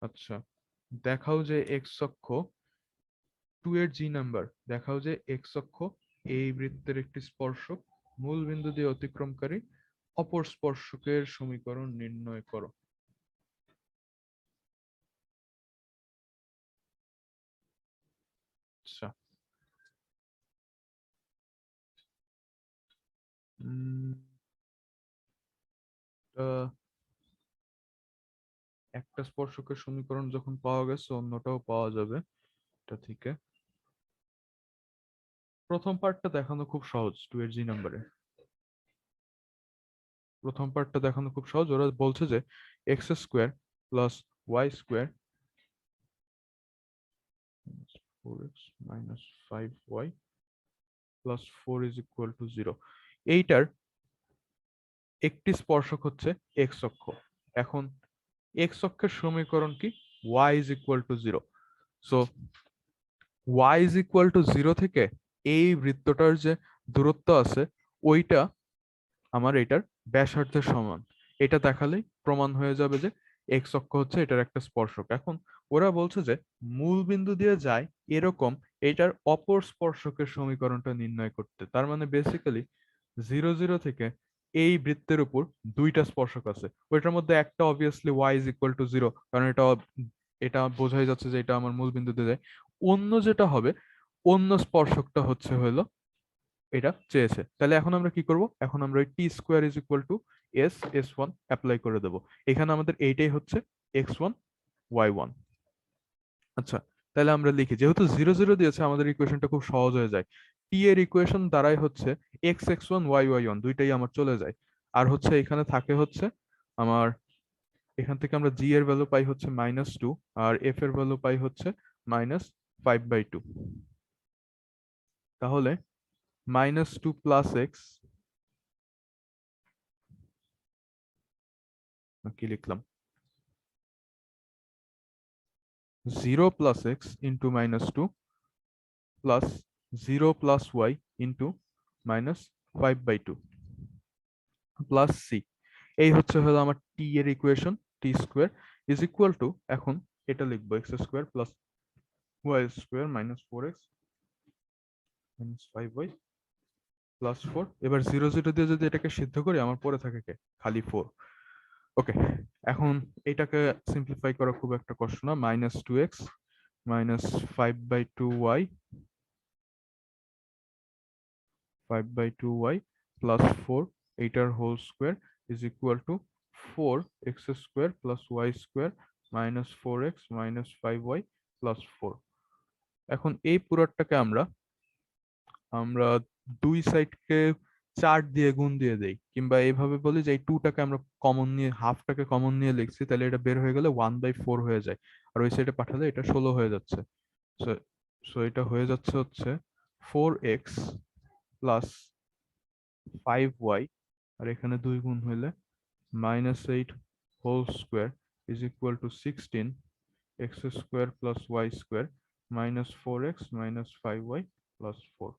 আচ্ছা, দেখাও যে এক্স অক্ষ 2 এর জি নাম্বার, দেখাও যে এক্স অক্ষ এই বৃত্তের একটি স্পর্শক মূল বিন্দু দিয়ে অতিক্রমকারী অপর স্পর্শকের সমীকরণ নির্ণয় করো। আচ্ছা, উম, আহ, একটা স্পর্শকের সমীকরণ যখন পাওয়া গেছে অন্যটাও পাওয়া যাবে এটা থেকে। প্রথম পার্টটা দেখানো খুব সহজ 2 এর জি নাম্বারে। প্রথম পার্টটা দেখানো খুব সহজ, ওরা বলছে যে x square plus Y square four x minus five y plus four is equal to zero. এইটার একটি স্পর্শক হচ্ছে এক্স অক্ষ। এখন এক্স অক্ষের সমীকরণ কি? Y is equal to zero. So y is equal to zero থেকে এই বৃত্তটার যে দূরত্ব আছে ওইটা আমার এটার ব্যাসার্ধের সমান। এটা দেখালেই প্রমাণ হয়ে যাবে যে এক্স অক্ষ হচ্ছে এটার একটা স্পর্শক। এখন ওরা বলছে যে মূল বিন্দু দিয়ে যায় এরকম এটার অপর স্পর্শকের সমীকরণটা নির্ণয় করতে। তার মানে বেসিক্যালি 0 0 থেকে এই বৃত্তের উপর দুইটা স্পর্শক আছে, ওইটার মধ্যে একটা obviously y is equal to zero, কারণ এটা এটা বোঝাই যাচ্ছে যে এটা আমার মূল বিন্দু দিয়ে যায়। অন্য যেটা হবে, অন্য স্পর্শকটা হচ্ছে হলো এটা চেয়েছে। তাহলে এখন আমরা কি করব? এখন আমরা ওই t square is equal to S S one apply করে দেবো। এখানে আমাদের এইটাই হচ্ছে এক্স ওয়ান ওয়াই ওয়ান। আচ্ছা, তাহলে আমরা লিখি, যেহেতু 0 0 দিয়েছে আমাদের ইকুয়েশনটা খুব সহজ হয়ে যায়। টি এর ইকুয়েশন দ্বারাই হচ্ছে x x one y Y one দুইটাই আমার চলে যায়। আর হচ্ছে এখানে থাকে হচ্ছে আমার, এখান থেকে আমরা জি এর ভ্যালু পাই হচ্ছে -2 আর এফ এর ভ্যালু পাই হচ্ছে -5/2। তাহলে -2 প্লাস এক্স, কি লিখলাম, 0 plus x into -2 plus 0 plus y into -5/2 plus C. এই হচ্ছে হলো আমার টি এর equation. T square is equal to, এখন এটা লিখবো x square plus Y square minus four x minus five y plus four. এবার 0 0 দিয়ে যদি এটাকে সিদ্ধ করি আমার পরে থাকে কে? খালি ফোর। ওকে, এখন এটাকে সিম্পলিফাই করা খুব একটা কষ্ট না। -2x minus 5/2y 5/2y plus 4 এইটার whole square is equal to 4x square plus Y square minus 4x minus 5y plus 4। এখন এই পুরোটাকে আমরা আমরা দুই সাইডকে 4 দিয়ে গুণ দিয়ে দেই, কিংবা এইভাবে বলি যে এই 2টাকে আমরা কমন নিয়ে, হাফটাকে কমন নিয়ে লিখছি, তাহলে এটা বের হয়ে গেলে 1/4 হয়ে যায়। আর ওই সাইডে পাঠালে এটা 16 হয়ে যাচ্ছে। সো সো এটা হয়ে যাচ্ছে হচ্ছে 4x প্লাস 5y, আর এখানে 2 গুণ হইলে -8 whole square is equal to 16 x square plus Y square minus 4x minus 5y plus 4।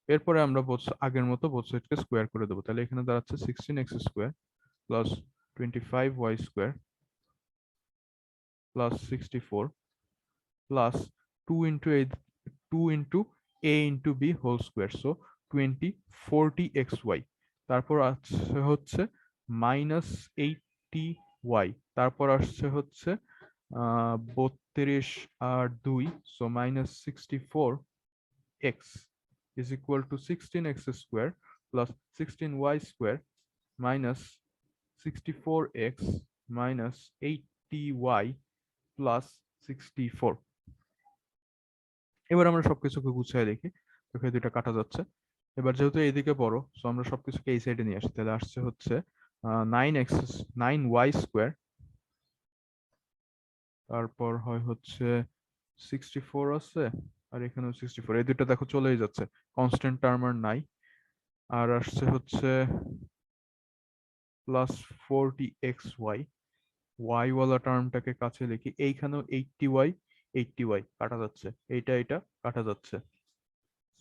এরপরে আমরা আগের মতো বোথ সাইডকে স্কোয়ার করে দেবো। তাহলে এখানে দাঁড়াচ্ছে 16x square plus 25y square plus 64 plus 2 into a, 2 into a into b whole square, so 40xy। তারপর আসছে হচ্ছে -80y, তারপর আসছে হচ্ছে 32 আর 2, so -64x is equal to 16x square plus 16y square minus 64x minus 80y plus 64। এবার আমরা সবকিছুকে গুছিয়ে দেখি। চোখে দুইটা কাটা যাচ্ছে। এবার যেহেতু এইদিকে বড়, সো আমরা সবকিছুকে এই সাইডে নিয়ে আসি। তাহলে আসছে হচ্ছে 9y স্কোয়ার, তারপর হয় হচ্ছে 64 আছে, আর এখানেও 64, এই দুটো দেখো চলেই যাচ্ছে, কনস্ট্যান্ট টার্ম আর নাই। আর আসছে হচ্ছে প্লাস 40xy, ওয়াই ওয়ালা টার্মটাকে কাছে লিখি, এইখানেও 80y কাটা যাচ্ছে, এইটা এটা কাটা যাচ্ছে,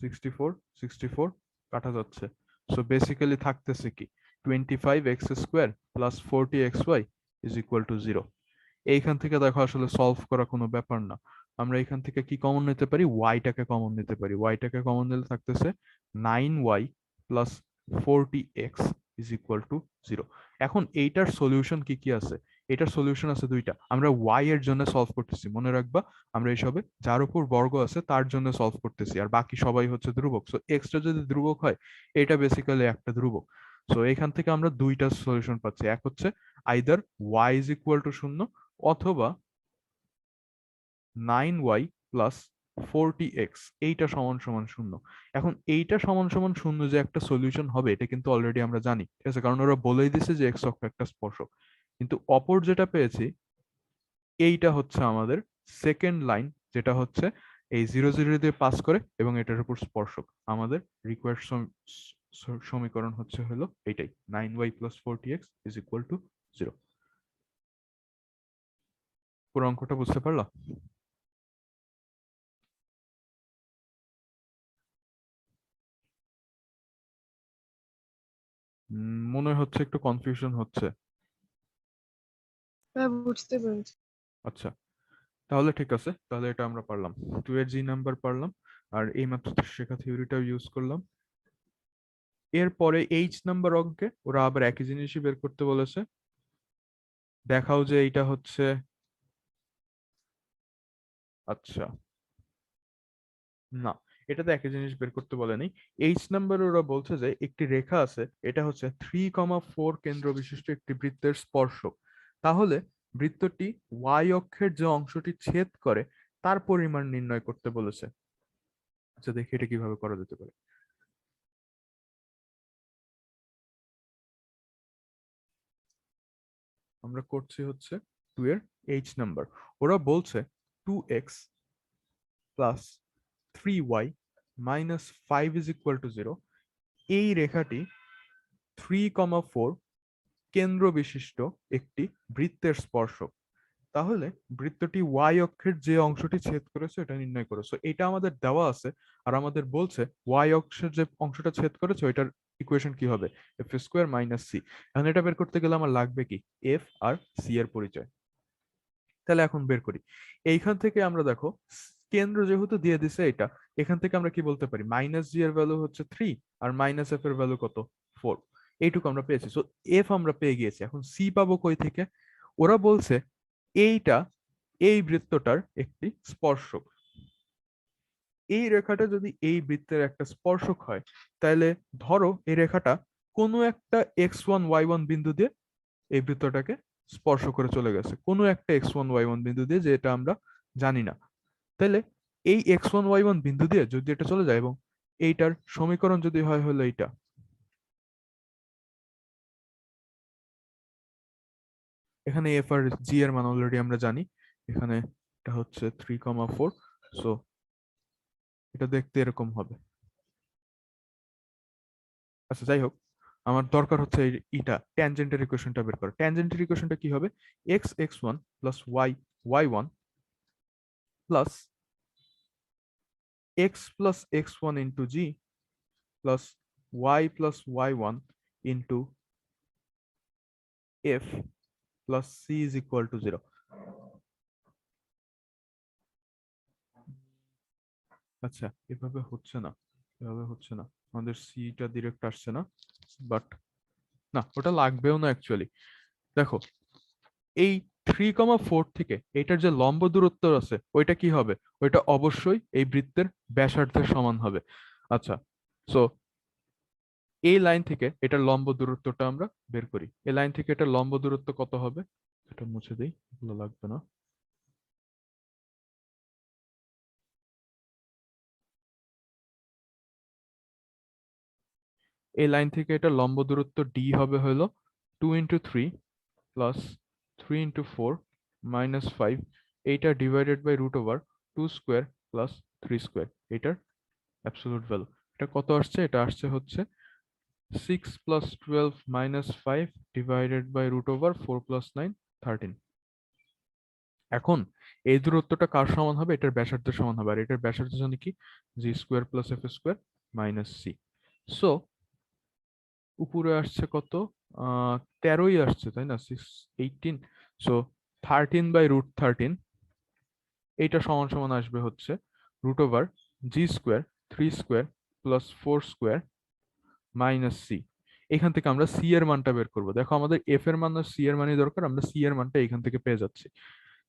64 64 কাটা যাচ্ছে। সো বেসিক্যালি থাকতেছে কি 25x square plus 40xy is equal to 0। এইখান থেকে দেখো আসলে সলভ করা কোনো ব্যাপার না। আমরা এখান থেকে কি কমন নিতে পারি? ওয়াইটাকে কমন নিতে পারি। ওয়াইটাকে কমন নিলে থাকতেছে 9y plus 40x is equal to 0। এখন এইটার সলিউশন কি কি আছে? এটার সলিউশন আছে দুইটা। আমরা ওয়াই এর জন্য সলভ করতেছি, মনে রাখবা আমরা এইসবে যার উপর বর্গ আছে তার জন্য সলভ করতেছি, আর বাকি সবাই হচ্ছে ধ্রুবক। সো এক্সটা যদি ধ্রুবক হয়, এটা বেসিক্যালি একটা ধ্রুবক। সো এখান থেকে আমরা দুইটা সলিউশন পাচ্ছি, এক হচ্ছে either y is equal to 0 অথবা 9y প্লাস 40x এইটা সমান সমান শূন্য। এখন এইটা সমান সমান শূন্য যে একটা সলিউশন হবে এটা কিন্তু অলরেডি আমরা জানি, ঠিক আছে, কারণ ওরা বলেই দিছে যে এক্স অক্ষ একটা স্পর্শক। কিন্তু অপর যেটা পেয়েছি এইটা হচ্ছে আমাদের সেকেন্ড লাইন, যেটা হচ্ছে এই 0 0 দিয়ে পাস করে এবং এটার উপর স্পর্শক। আমাদের রিকোয়ার্ড সমীকরণ হচ্ছে হলো এইটাই, 9y plus 40x is equal to 0। পুরো অঙ্কটা বুঝতে পারলা? মনে হচ্ছে একটু কনফিউশন হচ্ছে। হ্যাঁ, বুঝতে পেরেছি। আচ্ছা, তাহলে ঠিক আছে, তাহলে এটা আমরা পারলাম, 2 এর জি নাম্বার পারলাম, আর এই মাত্র তো শেখা থিওরিটাও ইউজ করলাম। এরপরে এইচ নাম্বার অঙ্কে ওরা আবার একই জিনিসই বের করতে বলেছে। দেখাও যে এইটা হচ্ছে, আচ্ছা না, এটা তো একই জিনিস বের করতে বলেনি। এইচ নাম্বার ওরা বলছে যে একটি রেখা আছে, এটা হচ্ছে 3,4 কেন্দ্র বিশিষ্ট একটি বৃত্তের স্পর্শক। তাহলে বৃত্তটি ওয়াই অক্ষের যে অংশটি ছেদ করে তার পরিমাণ নির্ণয় করতে বলেছে। আচ্ছা দেখি এটা কিভাবে করা যেতে পারে। আমরা করছি হচ্ছে 2 এর এইচ নাম্বার। ওরা বলছে 2x plus 3y minus 5 is equal to 0, এই রেখাটি 3,4 কেন্দ্র বিশিষ্ট একটি বৃত্তের স্পর্শক। তাহলে বৃত্তটি ওয়াই অক্ষের যে অংশটি ছেদ করেছে এটা নির্ণয় করেছে, এটা আমাদের দেওয়া আছে। আর আমাদের বলছে ওয়াই অক্ষের যে অংশটা ছেদ করেছে ওইটার ইকুয়েশন কি হবে, এফ স্কোয়ার মাইনাস সি। এখন এটা বের করতে গেলে আমার লাগবে কি, এফ আর সি এর পরিচয়। তাহলে এখন বের করি। এইখান থেকে আমরা দেখো কেন্দ্র যেহেতু দিয়ে দিছে এটা, এখান থেকে আমরা কি বলতে পারি, মাইনাস জি এর ভ্যালু হচ্ছে 3 আর মাইনাস এফ এর ভ্যালু কত, 4। এইটুকু আমরা পেয়েছি, সো এফ আমরা পেয়ে গিয়েছি। এখন সি পাবো কই থেকে? ওরা বলছে এইটা এই বৃত্তটার একটি স্পর্শক। এই রেখাটা যদি এই বৃত্তের একটা স্পর্শক হয়, তাহলে ধরো এই রেখাটা কোনো একটা x1 y1 বিন্দু দিয়ে এই বৃত্তটাকে স্পর্শ করে চলে গেছে, কোনো একটা x1 y1 বিন্দু দিয়ে, যেটা আমরা জানি না। তাহলে এই x1 y1 বিন্দু দিয়ে যদি এটা চলে যায় এবং এইটার সমীকরণ যদি হয় হলো এইটা, এখানে এফ আর জি এর মান অলরেডি আমরা জানি, এখানে এটা হচ্ছে 3,4, সো এটা দেখতে এরকম হবে। আচ্ছা যাই হোক, আমার দরকার হচ্ছে এটা ট্যানজেন্টের ইকুয়েশনটা বের করা। ট্যানজেন্টের ইকুয়েশনটা কি হবে, x x one plus Y Y one plus x plus x one into g plus y plus Y one into f plus c is equal to 0। আচ্ছা এভাবে হচ্ছে না, এভাবে হচ্ছে না, আমাদের সিটা ডিরেক্ট আসছে না, বাট না ওটা লাগবেও না অ্যাকচুয়ালি। দেখো এই 3,4 থেকে এটার যে লম্ব দূরত্ব আছে ওইটা কি হবে, ওইটা অবশ্যই এই বৃত্তের ব্যাসার্ধের সমান হবে। আচ্ছা, সো এই লাইন থেকে এটার লম্ব দূরত্বটা আমরা বের করি। এই লাইন থেকে এটার লম্ব দূরত্ব কত হবে, এটা মুছে দেই, এগুলো লাগবে না। এই লাইন থেকে এটা লম্ব দূরত্ব ডি হবে হলো 2 × 3 প্লাস 3 × 4 মাইনাস 5, এইটা divided by root over 2² plus 3², এটার অ্যাবসলিউট ভ্যালু। এটা কত আসছে, এটা আসছে হচ্ছে 6 plus 12 minus 5 divided by root over 4 plus 9 13। এখন এই দূরত্বটা কার সমান হবে, এটার ব্যাসার্ধের সমান হবে, আর এটার ব্যাসার্ধ জানি কি, g square plus f square minus c. So উপরে আসছে কত, 13ই আসছে তাই না, 18, সো 13/√13, এইটা সমান সমান আসবে হচ্ছে root over g square 3² plus 4² minus C. এখান থেকে আমরা সি এর মানটা বের করবো। দেখো আমাদের এফ এর মান আর সি এর মানই দরকার, আমরা সি এর মানটা এখান থেকে পেয়ে যাচ্ছি।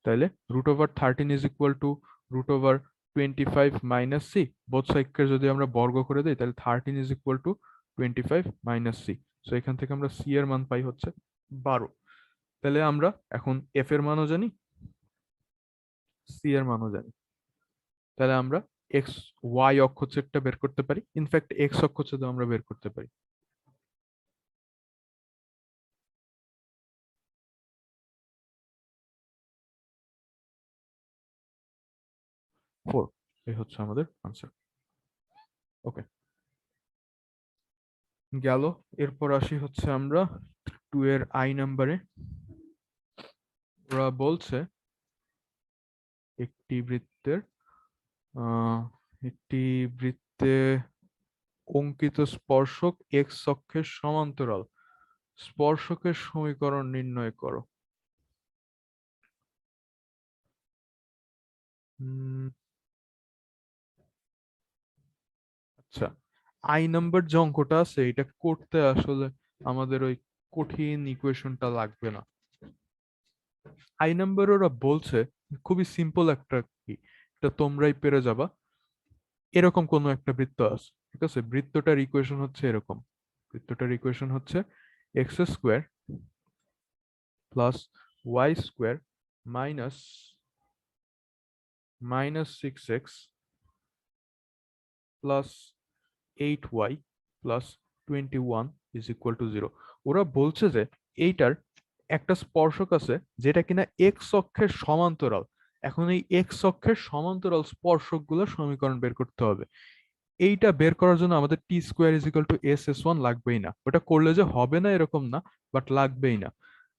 তাহলে root over 13 is equal to root over 25 minus c, both সাইডকে যদি আমরা বর্গ করে দিই তাহলে 13 is equal to 25 minus c. So এখান থেকে আমরা সি এর মান পাই হচ্ছে 12। তাহলে আমরা এখন এফ এর মানও জানি, সি এর মানও জানি। তাহলে আমরা এক্স ওয়াই অক্ষচ্ছেদটা বের করতে পারি, ইনফ্যাক্ট এক্স অক্ষচ্ছেদও আমরা বের করতে পারি। ফোর, এই হচ্ছে আমাদের আনসার। ওকে, গেল। এরপর আসি হচ্ছে আমরা 2 এর আই নাম্বারে। ওরা বলছে একটি বৃত্তের আহ, একটি বৃত্তে অঙ্কিত স্পর্শক এক্স অক্ষের সমান্তরাল স্পর্শকের সমীকরণ নির্ণয় করো। উম, আচ্ছা, আই নাম্বার যে অঙ্কটা আছে এটা করতে আসলে আমাদের ওই কঠিন ইকুয়েশনটা লাগবে না। আই নাম্বার ওরা বলছে খুবই সিম্পল একটা কি, এটা তোমরাই পেরে যাবা। এরকম কোনো একটা বৃত্ত আছে, ঠিক আছে? বৃত্তটার ইকুয়েশন হচ্ছে এরকম। বৃত্তটার ইকুয়েশন হচ্ছে x square plus Y square minus six x plus 8y plus 21 is equal to 0। ওরা বলছে যে এইটার একটা স্পর্শক আছে যেটা কিনা এক্স অক্ষের সমান্তরাল। এখন এই এক্স অক্ষের সমান্তরাল স্পর্শকগুলোর সমীকরণ বের করতে হবে। এইটা বের করার জন্য আমাদের t square is equal to S S one লাগবেই না। ওটা করলে যে হবে না এরকম না, বাট লাগবেই না।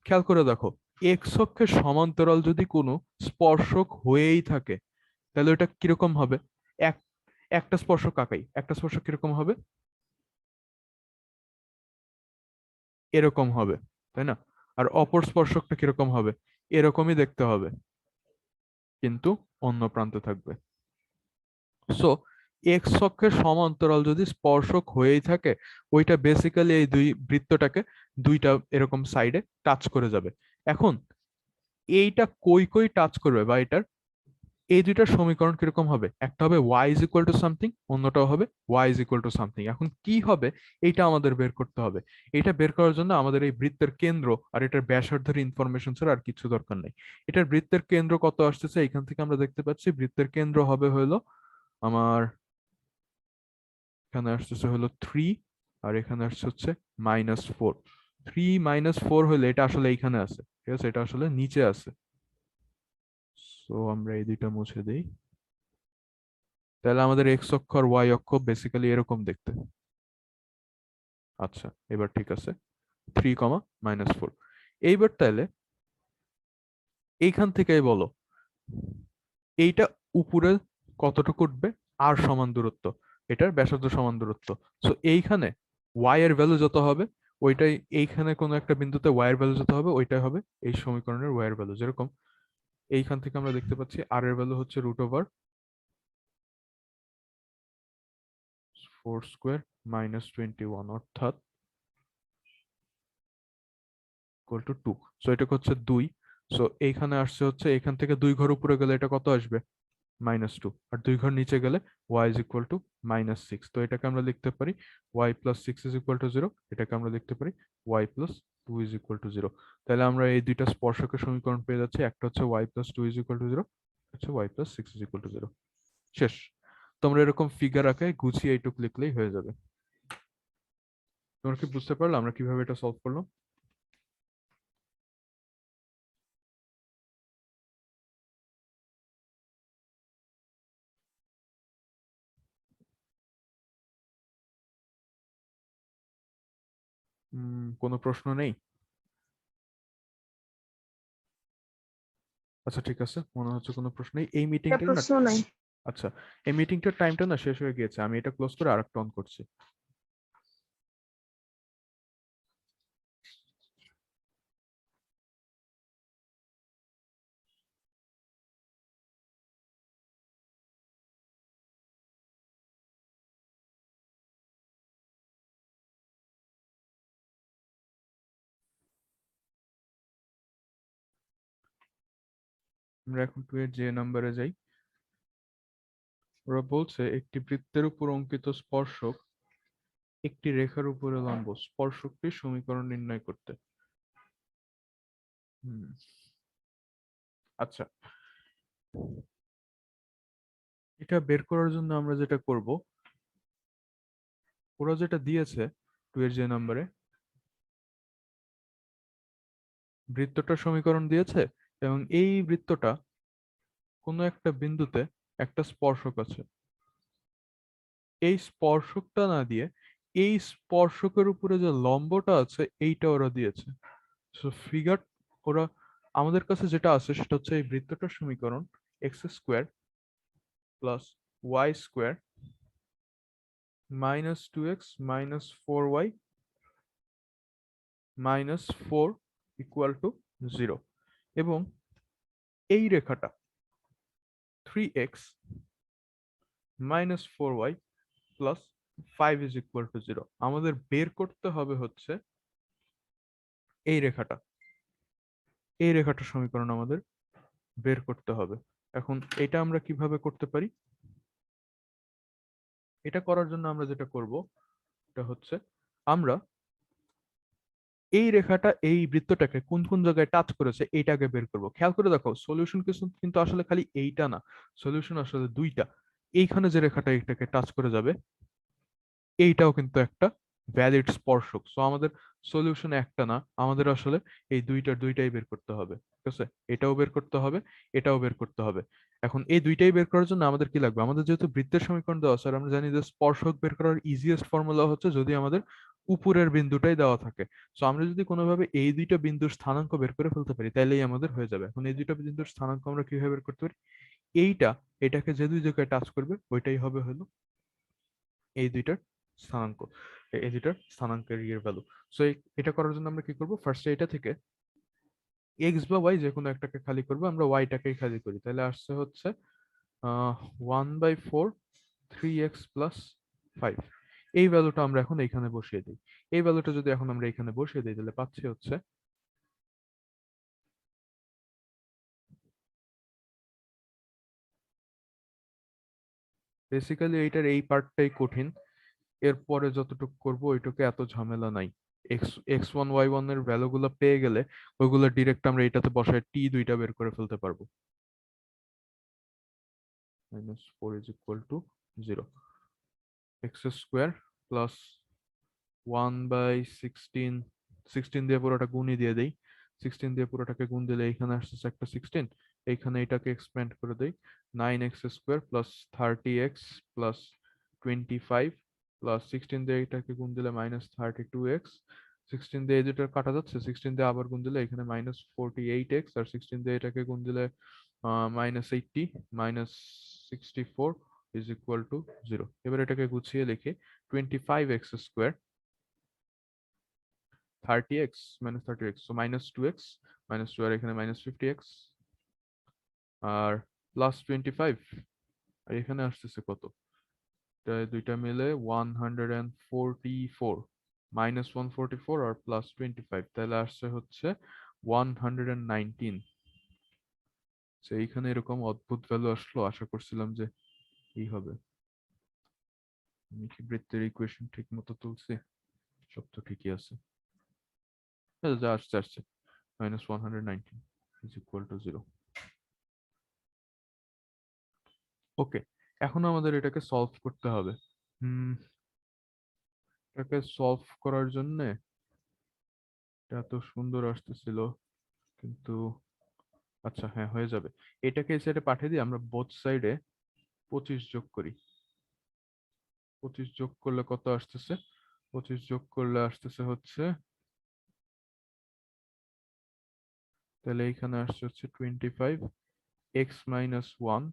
খেয়াল করে দেখো, এক্স অক্ষের সমান্তরাল যদি কোনো স্পর্শক হয়েই থাকে তাহলে ওটা কিরকম হবে? এক একটা স্পর্শক আঁকাই, একটা স্পর্শক কিরকম হবে? এরকম হবে, তাই না? আর অপর স্পর্শকটা কিরকম হবে? এরকমই দেখতে হবে, কিন্তু অন্য প্রান্তে থাকবে। সো এক্স অক্ষের সমান্তরাল যদি স্পর্শক হয়েই থাকে, ওইটা বেসিক্যালি এই দুই বৃত্তটাকে দুইটা এরকম সাইডে টাচ করে যাবে। এখন এইটা কই কই টাচ করবে, বা এটার এই দুইটার সমীকরণ কিরকম হবে? একটা হবে y is equal to something, অন্যটাও হবে y is equal to something. এখন কি হবে এইটা আমাদের বের করতে হবে। এটা বের করার জন্য আমাদের এই বৃত্তের কেন্দ্র আর এটার ব্যাসার্ধের ইনফরমেশন ছাড়া আর কিছু দরকার নেই। এটার বৃত্তের কেন্দ্র কত আসতেছে এখান থেকে আমরা দেখতে পাচ্ছি। বৃত্তের কেন্দ্র হবে হলো আমার, এখানে আসতেছে হলো 3, আর এখানে আসছে হচ্ছে -4। 3 - 4 হলে এটা আসলে এইখানে আছে, ঠিক আছে? এটা আসলে নিচে আছে। সো আমরা এই দুইটা মুছে দিই। তাহলে আমাদের এক্স অক্ষ আর ওয়াই অক্ষ বেসিক্যালি এরকম দেখতে। আচ্ছা, এবার ঠিক আছে। 3, -4। এইবার তাহলে এইখান থেকেই বলো এইটা উপরে কতটুকু উঠবে? আর সমান দূরত্ব, এটার ব্যাসার্ধ সমান দূরত্ব। সো এইখানে ওয়াই এর ভ্যালু যত হবে ওইটাই, এইখানে কোনো একটা বিন্দুতে ওয়াই এর ভ্যালু যত হবে ওইটাই হবে এই সমীকরণের ওয়াই এর ভ্যালু। যেরকম এইখান থেকে আমরা দেখতে পাচ্ছি আর এর ভ্যালু হচ্ছে √4² - 21, অর্থাৎ ইকুয়াল টু 2। সো এটা হচ্ছে 2। সো এইখানে আসছে হচ্ছে এখান থেকে 2 ঘর উপরে গেলে এটা কত আসবে? -2। আর 2 ঘর নিচে গেলে y ইজ ইকুয়াল টু -6। তো এটাকে আমরা লিখতে পারি y plus 6 is equal to 0। এটাকে আমরা লিখতে পারি y plus 2 is equal to 0। তাহলে আমরা এই দুইটা স্পর্শকের সমীকরণ পেয়ে যাচ্ছি। একটা হচ্ছে y plus 2 is equal to 0, হচ্ছে y plus 6 is equal to 0। শেষ। তোমরা এরকম ফিগার আঁকায় গুছিয়ে এইটুকু লিখলেই হয়ে যাবে। তোমরা কি বুঝতে পারলে আমরা কিভাবে এটা সলভ করলাম? কোনো প্রশ্ন নেই? আচ্ছা ঠিক আছে, মনে হচ্ছে কোনো প্রশ্ন নেই। এই একটা মিটিংটার না, প্রশ্ন নাই। আচ্ছা, এই মিটিংটার টাইমটা না শেষ হয়ে গিয়েছে। আমি এটা ক্লোজ করে আরেকটা অন করছি। আমরা এখন 2 এর যে নাম্বারে যাই। ওরা বলছে একটি বৃত্তের উপর অঙ্কিত স্পর্শক একটি রেখার উপরে লম্ব, স্পর্শকটির সমীকরণ নির্ণয় করতে। হুম, আচ্ছা, এটা বের করার জন্য আমরা যেটা করব, ওরা যেটা দিয়েছে 2 এর যে নাম্বারে বৃত্তটার সমীকরণ দিয়েছে, এবং এই বৃত্তটা কোনো একটা বিন্দুতে একটা স্পর্শক আছে, এই স্পর্শকটা না দিয়ে এই স্পর্শকের উপরে যে লম্বটা আছে এইটা ওরা দিয়েছে। সো ফিগার ওরা আমাদের কাছে যেটা আছে সেটা হচ্ছে এই বৃত্তটার সমীকরণ x square plus Y square minus 2x minus 4y minus 4 equal to 0, এবং এই রেখাটা 3x minus 4y plus 5 is equal to 0। আমাদের বের করতে হবে হচ্ছে এই রেখাটা, এই রেখাটার সমীকরণ আমাদের বের করতে হবে। এখন এটা আমরা কিভাবে করতে পারি? এটা করার জন্য আমরা যেটা করব এটা হচ্ছে আমরা এই রেখাটা এই বৃত্তটাকে কোন কোন জায়গায় টাচ করেছে এইটাকে বের করব। খেয়াল করে দেখো সলিউশন কিন্তু আসলে খালি এইটা না, সলিউশন আসলে দুইটা। এইখানে যে রেখাটা এটাকে টাচ করে যাবে এইটাও কিন্তু একটা ভ্যালিড স্পর্শক। সো আমাদের সলিউশন একটা না, আমাদের আসলে এই দুইটাই বের করতে হবে। ঠিক আছে, এটাও বের করতে হবে, এটাও বের করতে হবে। এখন এই দুইটাই বের করার জন্য আমাদের কি লাগবে? আমাদের যেহেতু বৃত্তের সমীকরণ দেওয়া আছে আর আমরা জানি যে স্পর্শক বের করার ইজিয়েস্ট ফর্মুলা হচ্ছে যদি আমাদের উপরের বিন্দুটাই দেওয়া থাকে। সো আমরা যদি কোনোভাবে এই দুইটা বিন্দুর স্থানাঙ্ক বের করে ফেলতে পারি তাহলেই আমাদের হয়ে যাবে। এখন এই দুইটা বিন্দুর স্থানাঙ্ক আমরা কিভাবে বের করতে পারি? এইটা এটাকে যে দুই জায়গায় টাচ করবে ওইটাই হবে হলো এই দুইটার স্থানাঙ্ক, এই দুইটার স্থানাঙ্কের ইয়ের ভ্যালু। সো এটা করার জন্য আমরা কি করব? ফার্স্টে এটা থেকে এক্স বা ওয়াই যে কোনো একটাকে খালি করবো, আমরা ওয়াইটাকেই খালি করি, তাহলে আসছে হচ্ছে 1/4 3x প্লাস 5। এই ভ্যালুটা আমরা এখন এইখানে বসিয়ে দিই। এই ভ্যালুটা যদি এখন আমরা এখানে বসিয়ে দিই তাহলে পাচ্ছি হচ্ছে বেসিক্যালি এইটার এই পার্টটাই কঠিন, এরপরে যতটুকু করব ওইটুকু এত ঝামেলা নাই। x1 y1 এর ভ্যালুগুলো পেয়ে গেলে ওইগুলো ডিরেক্ট আমরা এটাতে বসায় টি দুইটা বের করে ফেলতে পারবো। -4 is equal to 0, x square plus 1/16, 16 দিয়ে পুরোটা গুণই দিয়ে দেই, 16 দিয়ে পুরোটাকে গুণ দিলে এখানে আসছে একটা 16, এইখানে এটাকে এক্সপ্যান্ড করে দেই 9x square plus 30x plus 25 plus 16 দিয়ে এটাকে গুণ দিলে -32x, 16 দিয়ে এই দুটো কাটা যাচ্ছে, 16 দিয়ে আবার গুণ দিলে এখানে -48x, আর 16 দিয়ে এটাকে গুণ দিলে -80 -64 ইজ ইকুয়াল টু 0। এবার এটাকে গুছিয়ে লিখে 25x square 30x minus 30x, so -2x -2 আর এখানে -50x আর প্লাস 25, আর এখানে আসতেছে কত? দুইটা মিলে 144, -144 আর +25, তাহলে আসছে হচ্ছে 119। তো এইখানে এরকম অদ্ভুত ভ্যালু আসলো, আশা করছিলাম যে এই হবে। আমি কি বৃত্তের ইকুয়েশন ঠিক মতো তুলছি? সব তো ঠিকই আছে, যা আসছে আসছে -119 ইজ ইকুয়াল টু 0। ওকে, এখন আমাদের এটাকে সলভ করতে হবে। হুম, এটাকে সলভ করার জন্য এত সুন্দর আসতেছিল, কিন্তু আচ্ছা হ্যাঁ হয়ে যাবে। এটাকে এই সাইডে পাঠিয়ে দিই, আমরা বোথ সাইডে 25 যোগ করি। 25 যোগ করলে কত আসতেছে? 25 যোগ করলে আসতেছে হচ্ছে, তাহলে এইখানে আসছে হচ্ছে 25 x minus 1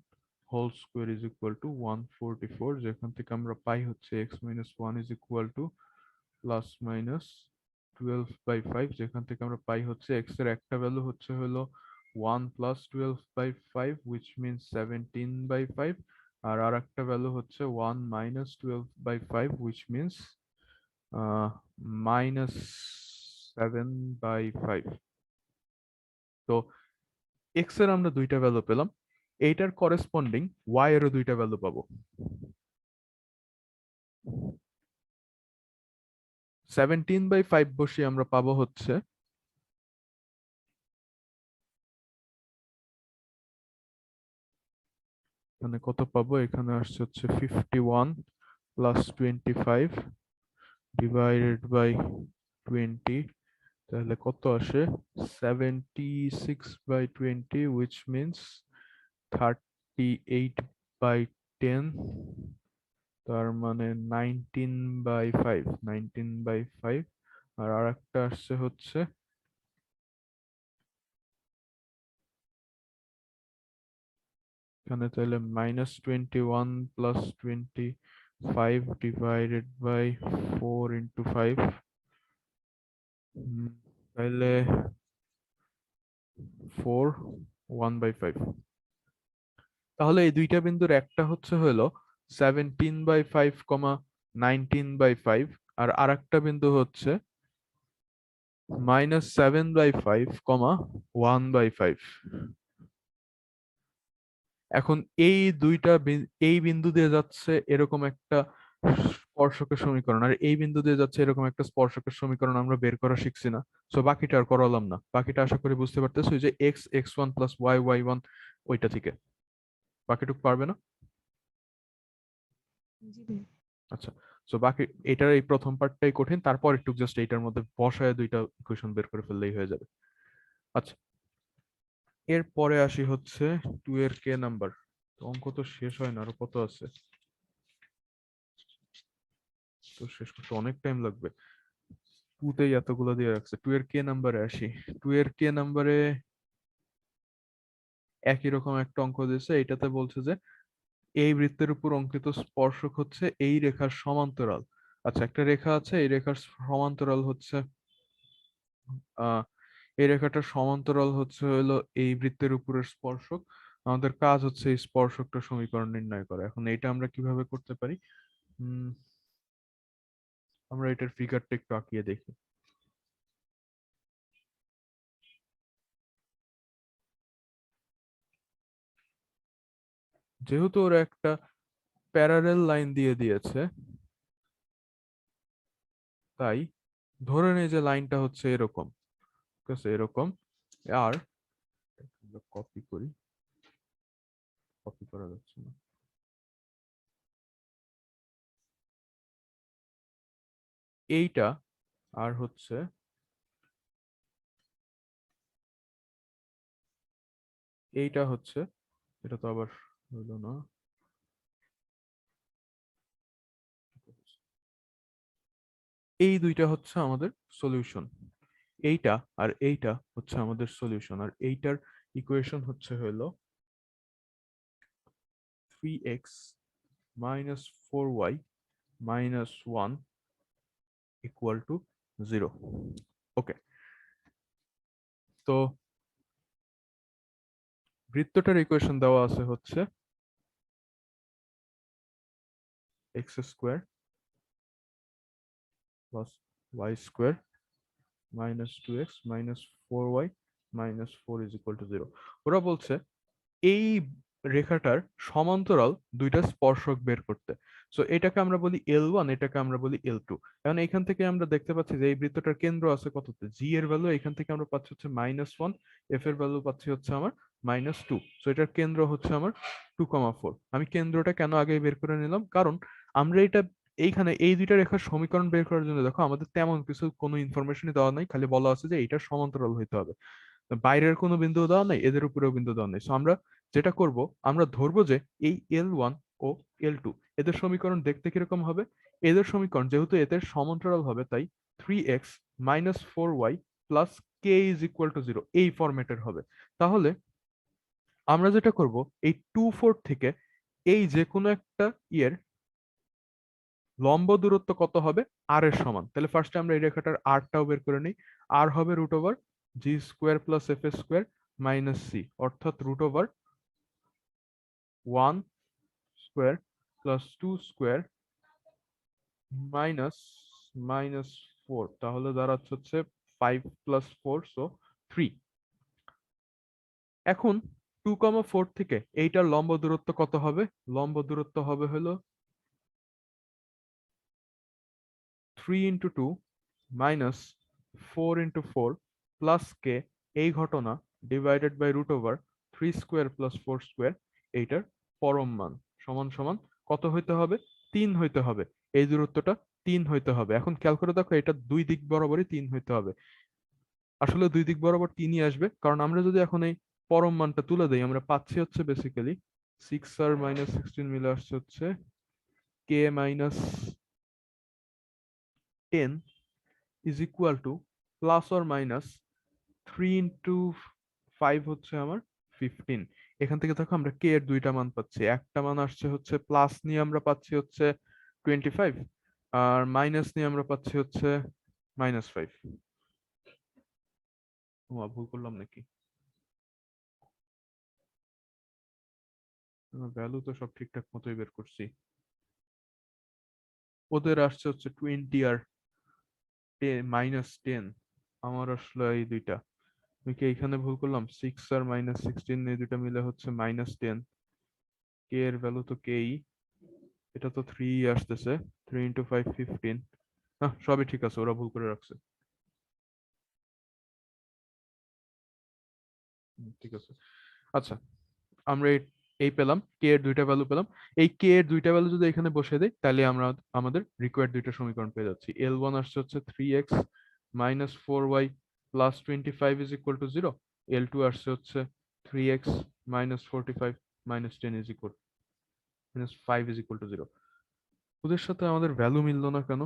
whole square is equal to 144, যেখান থেকে আমরা পাই হচ্ছে x minus 1 is equal to plus minus 12/5, যেখান থেকে আমরা পাই হচ্ছে এক্স এর একটা ভ্যালু হচ্ছে হলো 1 প্লাস 12/5 which means 17/5, আর আরেকটা ভ্যালু হচ্ছে 1 মাইনাস 12/5 which means -7/5। তো এক্স এর আমরা দুইটা ভ্যালু পেলাম, এইটার করেসপন্ডিং ওয়াই এরও দুইটা ভ্যালু পাবো। 17/5 বসিয়ে আমরা পাবো হচ্ছে এখানে কত পাবো, এখানে আসছে হচ্ছে 51 প্লাস 25 ডিভাইডেড বাই 20, তাহলে কত আসে 76/20, which means 38/10, তার মানে 19/5, 19/5। আর আরেকটা আসছে হচ্ছে এখানে তাহলে -21 প্লাস 25 ডিভাইডেড বাই 4 × 5, তাহলে 4 1/5। তাহলে এই দুইটা বিন্দুর একটা হচ্ছে হলো 17/5, 19/5, আর আরেকটা বিন্দু হচ্ছে -7/5, 1/5। এখন এই এই বিন্দু দিয়ে যাচ্ছে এরকম একটা স্পর্শকের সমীকরণ, আর এই বিন্দু দিয়ে যাচ্ছে এরকম একটা স্পর্শকের সমীকরণ আমরা বের করা শিখছি না। সো বাকিটা আর করালাম না, বাকিটা আশা করি বুঝতে পারতেছো, যে x x one plus Y Y one, ওইটা থেকে বাকিটুকু পারবে না? জি ভাইয়া। আচ্ছা, সো বাকি এটার এই প্রথম পার্টটাই কঠিন, তারপর একটু জাস্ট এইটার মধ্যে বসায় দুইটা ইকুয়েশন বের করে ফেললেই হয়ে যাবে। আচ্ছা, এরপরে আসি হচ্ছে 2 এর কে নাম্বার। অঙ্ক তো শেষ হয় না, আরো কত আছে, তো শেষ করতে অনেক টাইম লাগবে। 2 তেই এতগুলো দিয়ে রাখছে। 2 এর কে নাম্বারে আসি। 2 এর কে নাম্বারে একই রকম একটা অঙ্ক দিয়েছে, এটাতে বলছে যে এই বৃত্তের উপর অঙ্কিত স্পর্শক হচ্ছে এই রেখার সমান্তরাল। আচ্ছা, একটা রেখা আছে, এই রেখার সমান্তরাল হচ্ছে আহ এই রেখাটার সমান্তরাল হচ্ছে হলো এই বৃত্তের উপরের স্পর্শক। আমাদের কাজ হচ্ছে এই স্পর্শকটা সমীকরণ নির্ণয় করা। এখন এটা আমরা কিভাবে করতে পারি? উম আমরা এটার ফিগারটা একটু আঁকিয়ে দেখি। যেহেতু ওরা একটা প্যারারেল লাইন দিয়ে দিয়েছে, তাই ধরে নেই যে লাইনটা হচ্ছে এরকম, ঠিক আছে, এরকম। আর কপি করি, কপি করা যাচ্ছে না। এইটা আর হচ্ছে এইটা হচ্ছে, এটা তো আবার হইলো না। এই দুইটা হচ্ছে আমাদের সলিউশন, এইটা আর এইটা হচ্ছে আমাদের সলিউশন। আর এইটার ইকুয়েশন হচ্ছে হলো 3x minus 4y minus 1 equal to 0। ওকে, তো বৃত্তটার ইকুয়েশন দেওয়া আছে হচ্ছে x² plus y² minus 2x minus 4y minus 4 is equal to 0। ওরা বলছে এই রেখাটার সমান্তরাল দুইটা স্পর্শক বের করতে। সো এটাকে আমরা বলি L1, এটাকে আমরা বলি L2। এখন এখান থেকে আমরা দেখতে পাচ্ছি যে এই বৃত্তটার কেন্দ্র আছে কততে, জি এর ভ্যালু এখান থেকে আমরা পাচ্ছি হচ্ছে -1, এফ এর ভ্যালু পাচ্ছি হচ্ছে আমার -2। সো এটার কেন্দ্র হচ্ছে আমার 2,4। আমি কেন্দ্রটা কেন আগে বের করে নিলাম, কারণ আমরা এটা এইখানে এই দুইটা রেখার সমীকরণ বের করার জন্য দেখো আমাদের তেমন কিছু কোনো ইনফরমেশনই দেওয়া নাই, খালি বলা আছে যে এইটার সমান্তরাল হইতে হবে। বাইরের কোনো বিন্দু দেওয়া নেই, এদের উপরেও বিন্দু দেওয়া নেই। সো আমরা যেটা করব, আমরা ধরবো যে এই L1 ও L2 এদের সমীকরণ দেখতে কিরকম হবে। এদের সমীকরণ যেহেতু এদের সমান্তরাল হবে, তাই 3x minus 4y plus k is equal to 0 এই ফরম্যাটের হবে। তাহলে আমরা যেটা করব, এই 2 4 থেকে এই যে কোনো একটা ইয়ের লম্ব দূরত্ব কত হবে, আর এর সমান। তাহলে ফার্স্টে আমরা এই রেখাটার আরটাও বের করে নিই। আর হবে √g² plus f² minus C, অর্থাৎ √1² plus 2² মাইনাস -4, তাহলে দাঁড়াচ্ছে হচ্ছে 5 plus 4, so 3। এখন 2,4 থেকে এইটার লম্ব দূরত্ব কত হবে? লম্ব দূরত্ব হবে হলো 3 × 2 minus 4 × 4 plus k, এই ঘটনা ডিভাইডেড বাই √3² plus 4² এইটার পরম মান সমান সমান কত হইতে হবে? 3 হইতে হবে। এই দূরত্বটা 3 হইতে হবে। এখন খেয়াল করে দেখো, এটা দুই দিক বরাবরই 3 হইতে হবে। আসলে দুই দিক বরাবর 3ই আসবে, কারণ আমরা যদি এখন এই পরম মানটা তুলে দেই, আমরা পাচ্ছি হচ্ছে বেসিক্যালি 6r - 16 মিলে আসছে হচ্ছে k - 10 is equal to +or - 3 into 5 হচ্ছে আমার 15। এখান থেকে দেখো আমরা কে এর দুইটা মান পাচ্ছি, একটা মান আসছে হচ্ছে প্লাস নিয়ে আমরা পাচ্ছি হচ্ছে 25, আর মাইনাস নিয়ে আমরা পাচ্ছি হচ্ছে -5। ভুল করলাম নাকি? ভ্যালু তো সব ঠিকঠাক মতোই বের করছি। ওদের আসছে হচ্ছে 20 আর -10। আমার আসলে এই দুইটা, আমি কি এইখানে ভুল করলাম? 6r - 16 এই দুইটা মিলে হচ্ছে -10। কে এর ভ্যালু তো কেই, এটা তো 3 আসতেছে। 3 ইন্টু 5 15। হ্যাঁ, সবই ঠিক আছে, ওরা ভুল করে রাখছে। ঠিক আছে। আচ্ছা, আমরা এই পেলাম, কে এর দুইটা ভ্যালু পেলাম। এই কে এর দুইটা ভ্যালু যদি এখানে বসিয়ে দেই, তাহলে আমরা আমাদের রিকোয়ার্ড দুইটা সমীকরণ পেয়ে যাচ্ছি। L1 আসছে হচ্ছে 3x - 4y + 25 is equal to 0। L2 আসছে হচ্ছে 3x - 45 - 10 is equal -5 is equal to 0। ওদের সাথে আমাদের ভ্যালু মিললো না কেন?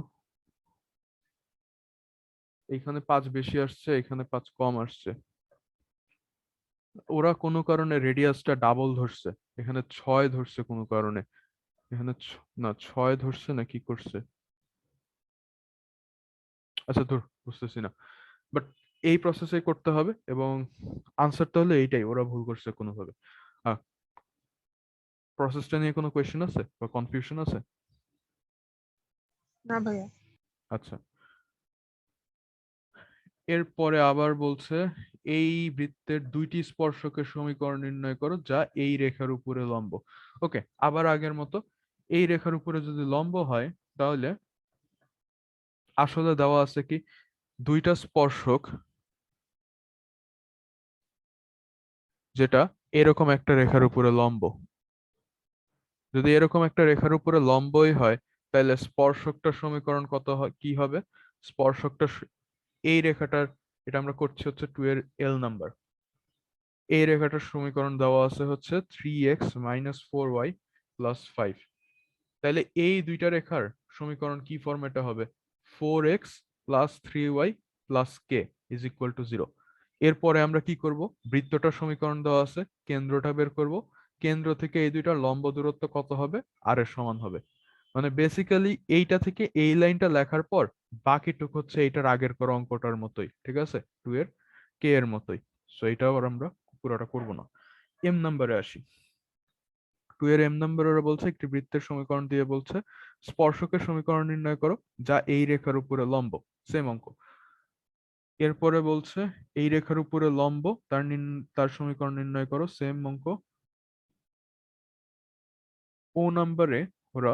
এইখানে 5 বেশি আসছে, এখানে 5 কম আসছে। ওরা কোনো কারণে রেডিয়াসটা ডাবল ধরছে, এখানে 6 ধরছে কোনো কারণে। এখানে না 6 ধরছে না কি করছে, আচ্ছা ধর, বুঝতেছি না। বাট এই প্রসেসে করতে হবে, এবং আনসারটা হলো এইটাই, ওরা ভুল করছে কোনোভাবে। প্রসেসটা নিয়ে কোনো কোয়েশ্চেন আছে বা কনফিউশন আছে? না ভাইয়া। আচ্ছা, এরপরে আবার বলছে এই বৃত্তের দুইটি স্পর্শকের সমীকরণ নির্ণয় করো যা এই রেখার উপরে লম্ব। ওকে, আবার আগের মতো, এই রেখার উপরে যদি লম্ব হয়, তাহলে আসলে দেওয়া আছে কি দুইটা স্পর্শক, যেটা এরকম একটা রেখার উপরে লম্ব। যদি এরকম একটা রেখার উপরে লম্বই হয়, তাহলে স্পর্শকটার সমীকরণ কত হয়, কি হবে? স্পর্শকটা এই রেখাটার, এটা আমরা করছি হচ্ছে 2 এর এল নাম্বার। এই রেখাটার সমীকরণ দেওয়া আছে হচ্ছে 3x - 4y + 5। তাহলে এই দুইটা রেখার সমীকরণ কি ফরম্যাটে হবে? 4x + 3y + k is equal to 0। এরপরে আমরা কি করব? বৃত্তটার সমীকরণ দেওয়া আছে, কেন্দ্রটা বের করব। কেন্দ্র থেকে এই দুইটার লম্ব দূরত্ব কত হবে? আর এর সমান হবে। মানে বেসিক্যালি এইটা থেকে এই লাইনটা লেখার পর বাকিটুকু হচ্ছে এইটার আগের করা অঙ্কটার মতোই, ঠিক আছে, 2 এর কে এর মতোই। সো এটাও আর আমরা পুরোটা করব না। এম নাম্বারে আসি। 2 এর এম নাম্বার ওরা বলছে একটি বৃত্তের সমীকরণ দিয়ে বলছে স্পর্শকের সমীকরণ নির্ণয় করো যা এই রেখার উপরে লম্ব। সেম অঙ্ক। এরপরে বলছে এই রেখার উপরে লম্ব, তার সমীকরণ নির্ণয় করো। সেম অঙ্ক। ও নাম্বারে ওরা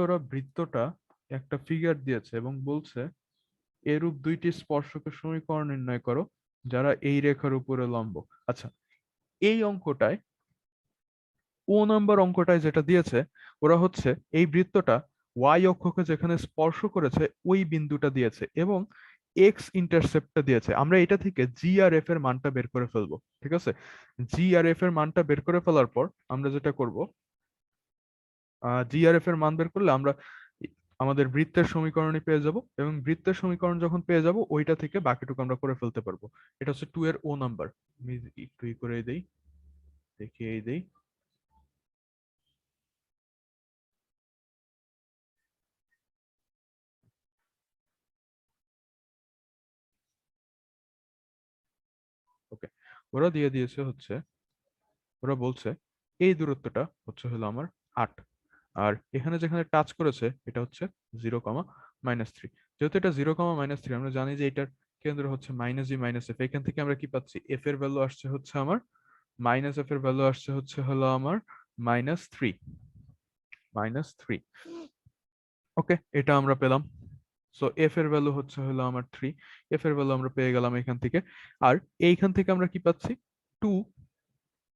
ওরা বৃত্তটা একটা ফিগার দিয়েছে এবং বলছে এরূপ দুইটি স্পর্শকের সমীকরণ নির্ণয় করো যারা এই রেখার উপরে লম্ব। আচ্ছা, এই অঙ্কটায়, ও নাম্বার অঙ্কটায় যেটা দিয়েছে, ওরা হচ্ছে এই বৃত্তটা ওয়াই অক্ষকে যেখানে স্পর্শ করেছে ওই বিন্দুটা দিয়েছে এবং এক্স ইন্টারসেপ্টটা দিয়েছে। আমরা এটা থেকে জি আর এফ এর মানটা বের করে ফেলবো, ঠিক আছে? জি আর এফ এর মানটা বের করে ফেলার পর আমরা যেটা করব, জি আর এফ এর মান বের করলে আমরা আমাদের বৃত্তের সমীকরণই পেয়ে যাব, এবং বৃত্তের সমীকরণ যখন পেয়ে যাব ওইটা থেকে বাকিটুকু আমরা করে ফেলতে পারবো। এটা হচ্ছে 2 এর ও নাম্বার। আমি একটু করে দেই, দেখিয়ে দেই। ওকে, ওরা দিয়ে দিয়েছে হচ্ছে, ওরা বলছে এই দূরত্বটা হচ্ছে হলো আমার 8, আর এখানে যেখানে টাচ করেছে এটা হচ্ছে 0, -3। যেহেতু এটা 0, -3, আমরা জানি যে এটার কেন্দ্র হচ্ছে -g - f। এখান থেকে আমরা কি পাচ্ছি? এফ এর ভ্যালু আসছে হচ্ছে আমার -f এর ভ্যালু আসছে হচ্ছে হলো আমার -3। -3। ওকে, এটা আমরা পেলাম। সো এফ এর ভ্যালু হচ্ছে হলো আমার 3। এফ এর ভ্যালু আমরা পেয়ে গেলাম এখান থেকে। আর এইখান থেকে আমরা কি পাচ্ছি? 2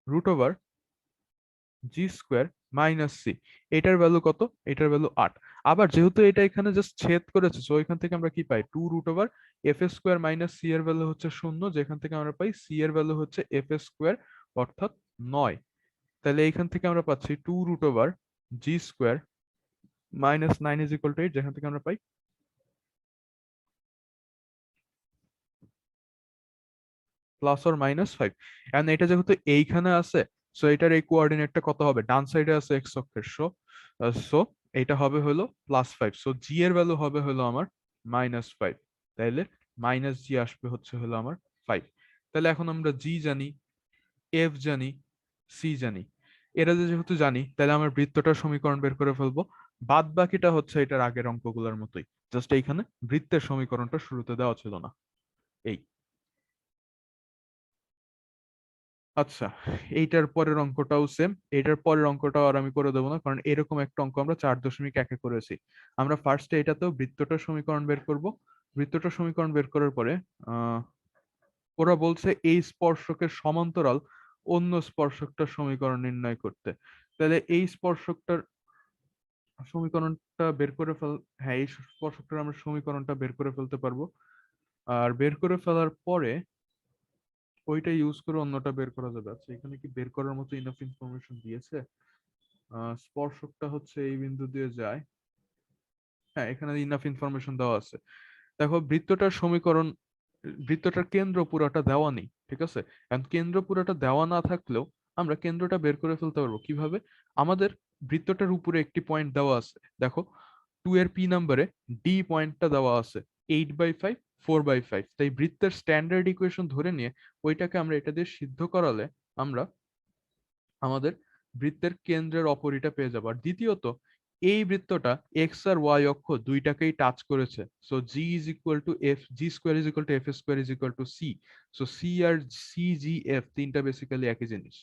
√/3 জি স্কোয়ার মাইনাস সি। এটার ভ্যালু কত? এটার ভ্যালু 8। আবার যেহেতু এটা এখানে জাস্ট ছেদ করেছে, সো এখান থেকে আমরা কি পাই? 2 root over f square minus c এর ভ্যালু হচ্ছে 0, যেখান থেকে আমরা পাই সি এর ভ্যালু হচ্ছে এফ স্কোয়ার, অর্থাৎ 9। তাহলে এইখান থেকে আমরা পাচ্ছি 2 root over g square minus 9 is equal to 8, যেখান থেকে আমরা পাই প্লাস অর মাইনাস 5। এন্ড এটা যেহেতু এইখানে আছে, সো এটার এই কোঅর্ডিনেটটা কত হবে? ডান সাইডে আছে এক্স অক্ষের, সো এটা হবে হলো +5। সো জি এর ভ্যালু হবে হলো আমার -5। তাইলে মাইনাস জি আসবে হচ্ছে হলো আমার 5। তাহলে এখন আমরা জি জানি, এফ জানি, সি জানি। এরা যেহেতু জানি, তাহলে আমার বৃত্তটার সমীকরণ বের করে ফেলবো। বাদ বাকিটা হচ্ছে এটার আগের অঙ্কগুলোর মতোই, জাস্ট এইখানে বৃত্তের সমীকরণটা শুরুতে দেওয়া ছিল না। এই আচ্ছা, এইটার পরের অঙ্কটাও সেম। এইটার পরের অঙ্কটাও আর আমি করে দেবো না, কারণ এরকম একটা অঙ্ক আমরা 4.1 করেছি। আমরা ফার্স্টে এটাতেও বৃত্তটার সমীকরণ বের করব। বৃত্তটার সমীকরণ বের করার পরে আহ ওরা বলছে এই স্পর্শকের সমান্তরাল অন্য স্পর্শকটার সমীকরণ নির্ণয় করতে। তাহলে এই স্পর্শকটার সমীকরণটা বের করে হ্যাঁ, এই স্পর্শকটার আমরা সমীকরণটা বের করে ফেলতে পারবো। আর বের করে ফেলার পরে ওইটা ইউজ করে অন্যটা বের করা যাবে। আচ্ছা, এখানে কি বের করার মতো ইনাফ ইনফরমেশন দিয়েছে? স্পর্শকটা হচ্ছে এই বিন্দু দিয়ে যায়। হ্যাঁ, এখানে ইনাফ ইনফরমেশন দেওয়া আছে। দেখো, বৃত্তটার সমীকরণ, বৃত্তটার কেন্দ্র পুরোটা দেওয়া নেই, ঠিক আছে? কারণ কেন্দ্র পুরোটা দেওয়া না থাকলেও আমরা কেন্দ্রটা বের করে ফেলতে পারবো কিভাবে? আমাদের বৃত্তটার উপরে একটি পয়েন্ট দেওয়া আছে, দেখো 2 এর পি নাম্বারে ডি পয়েন্টটা দেওয়া আছে 8/5, 4/5। তাই বৃত্তের স্ট্যান্ডার্ড ইকুয়েশন ধরে নিয়ে ওইটাকে আমরা এটা দিয়ে সিদ্ধ করালে আমরা আমাদের বৃত্তের কেন্দ্রের অপরিটা পেয়ে যাবো। আর দ্বিতীয়ত, এই বৃত্তটা এক্স আর ওয়াই অক্ষ দুইটাকেই টাচ করেছে। So g is equal to f, g square is equal to f square is equal to c. So c আর সি জি এফ তিনটা বেসিক্যালি একই জিনিস।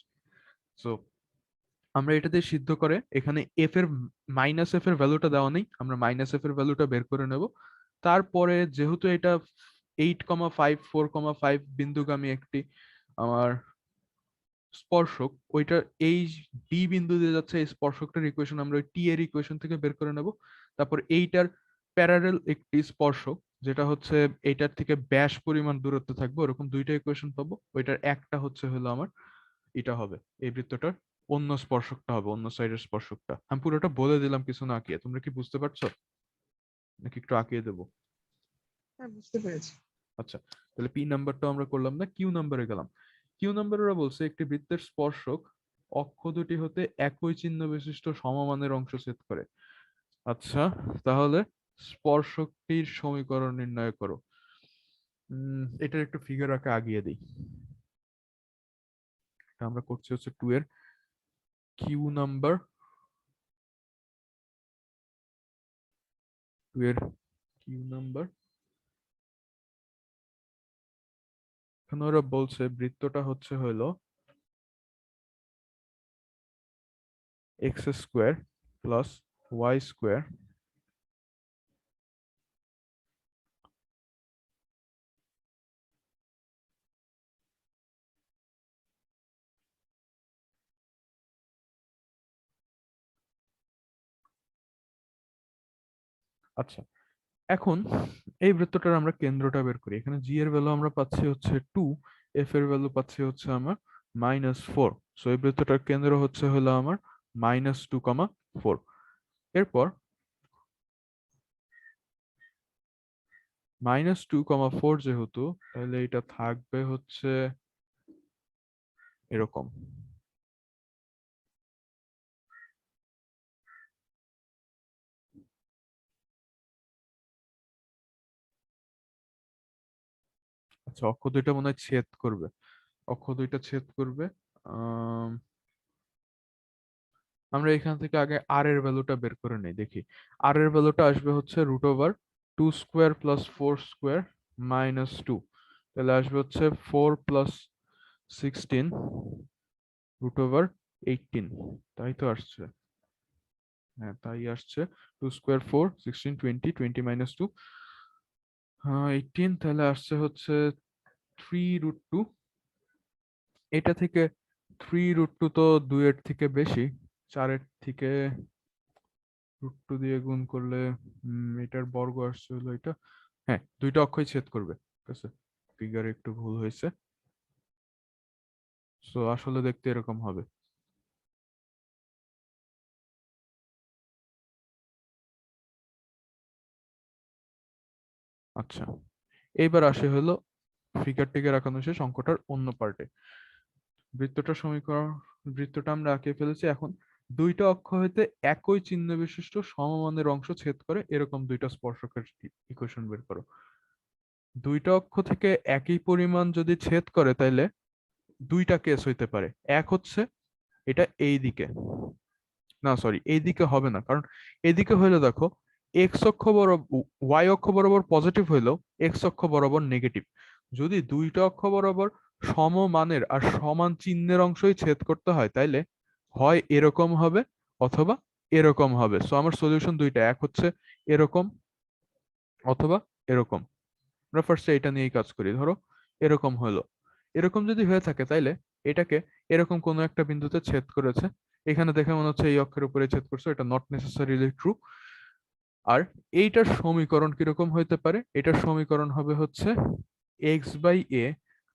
সো আমরা এটা দিয়ে সিদ্ধ করে এখানে এফ এর মাইনাস এফ এর ভ্যালুটা দেওয়া নেই, আমরা মাইনাস এফ এর ভ্যালুটা বের করে নেব। তারপরে যেহেতু এটা 8,5, 4,5 বিন্দুগামী একটি আমার স্পর্শক, ওইটা এই ডি বিন্দু দিয়ে যাচ্ছে, এই স্পর্শকটার ইকুয়েশন আমরা ওই টি এর ইকুয়েশন থেকে বের করে নেব। তারপর এইটার প্যারারেল একটি স্পর্শক, যেটা হচ্ছে এইটার থেকে ব্যাস পরিমাণ দূরত্বে থাকবে, ওরকম দুইটা ইকুয়েশন পাবো। ওইটার একটা হচ্ছে হলো আমার এটা হবে এই বৃত্তটার অন্য স্পর্শকটা হবে, অন্য সাইডের স্পর্শকটা। আমি পুরোটা বলে দিলাম কিছু না আঁকিয়ে, তোমরা কি বুঝতে পারছো নাকি একটু আঁকিয়ে দেবো? হ্যাঁ, বুঝতে পেরেছি। আচ্ছা, তাহলে পি নাম্বারটা আমরা করলাম না, কিউ নাম্বারে গেলাম। কিউ নাম্বার ওরা বলছে একটি বৃত্তের স্পর্শক অক্ষ দুটি হতে একই চিহ্ন বিশিষ্ট সমমানের অংশ ছেদ করে। আচ্ছা, তাহলে স্পর্শকটির সমীকরণ নির্ণয় করো। এটার একটু ফিগার আঁকা আগিয়ে দিই। এটা আমরা করছি হচ্ছে 2 এর কিউ নাম্বার, 2 এর কিউ নাম্বার। এখানে ওরা বলছে বৃত্তটা হচ্ছে হলো x square plus Y square আচ্ছা, এখন এই বৃত্তটার আমরা কেন্দ্রটা বের করি। এখানে জি এর ভ্যালু আমরা পাচ্ছি হচ্ছে 2, এফ এর ভ্যালু পাচ্ছি হচ্ছে আমার -4। সো এই বৃত্তটার কেন্দ্র হচ্ছে হলো আমার -2,4। এরপর -2,4 যেহেতু, তাহলে এটা থাকবে হচ্ছে এরকম। আচ্ছা, অক্ষ দুইটা মনে হয় ছেদ করবে, অক্ষ দুইটা ছেদ করবে। আম, আমরা এখান থেকে আগে আর এর ভ্যালুটা বের করে নেই, দেখি। আর এর ভ্যালুটা আসবে হচ্ছে √2² + 4² -2। তাহলে আসবে হচ্ছে 4 + 16 √18। তাই তো আসছে, হ্যাঁ তাই আসছে। 2² 4, 16, 20, 20 - 2, 18। তাহলে আসছে হচ্ছে 3√2। এটা থেকে 3√2 তো 2-এর থেকে বেশি, 4-এর থেকে √2 দিয়ে গুণ করলে এটার বর্গ আসছে হলো এটা। হ্যাঁ, দুইটা অক্ষই ছেদ করবে। ঠিক আছে, ফিগারে একটু ভুল হয়েছে। সো আসলে দেখতে এরকম হবে। আচ্ছা, এইবার আসে হলো ফিগারটিকে রাখানো শেষ, অঙ্কটার অন্য পার্টে। বৃত্তটা সমীকরণ, বৃত্তটা আমরা আঁকে ফেলেছি। এখন দুইটা অক্ষ হইতে একই চিহ্ন বিশিষ্ট সমমানের অংশ ছেদ করে এরকম দুইটা স্পর্শকের ইকুয়েশন বের করো। দুইটা অক্ষ থেকে একই পরিমাণ যদি ছেদ করে তাইলে দুইটা কেস হইতে পারে। এক হচ্ছে এটা এই দিকে, না সরি এই দিকে হবে না, কারণ এদিকে হইলে দেখো এক্স অক্ষ বরাবর, ওয়াই অক্ষ বরাবর পজিটিভ হইলেও এক্স অক্ষ বরাবর নেগেটিভ। যদি দুইটা অক্ষ বরাবর সমমানের আর সমান চিহ্নের অংশই ছেদ করতে হয় তাইলে হয় এরকম হবে অথবা এরকম হবে। সো আমার সলিউশন দুইটা, এক হচ্ছে এরকম অথবা এরকম। আমরা ফার্স্টে এটা নিয়েই কাজ করি। ধরো এরকম হলো, এরকম যদি হয়ে থাকে তাইলে এটাকে এরকম কোনো একটা বিন্দুতে ছেদ করেছে। এখানে দেখে মনে হচ্ছে এই অক্ষের উপরে ছেদ করছে, এটা নট নেসেসারিলি ট্রু। আর এইটার সমীকরণ কিরকম হইতে পারে? এটার সমীকরণ হবে হচ্ছে x by a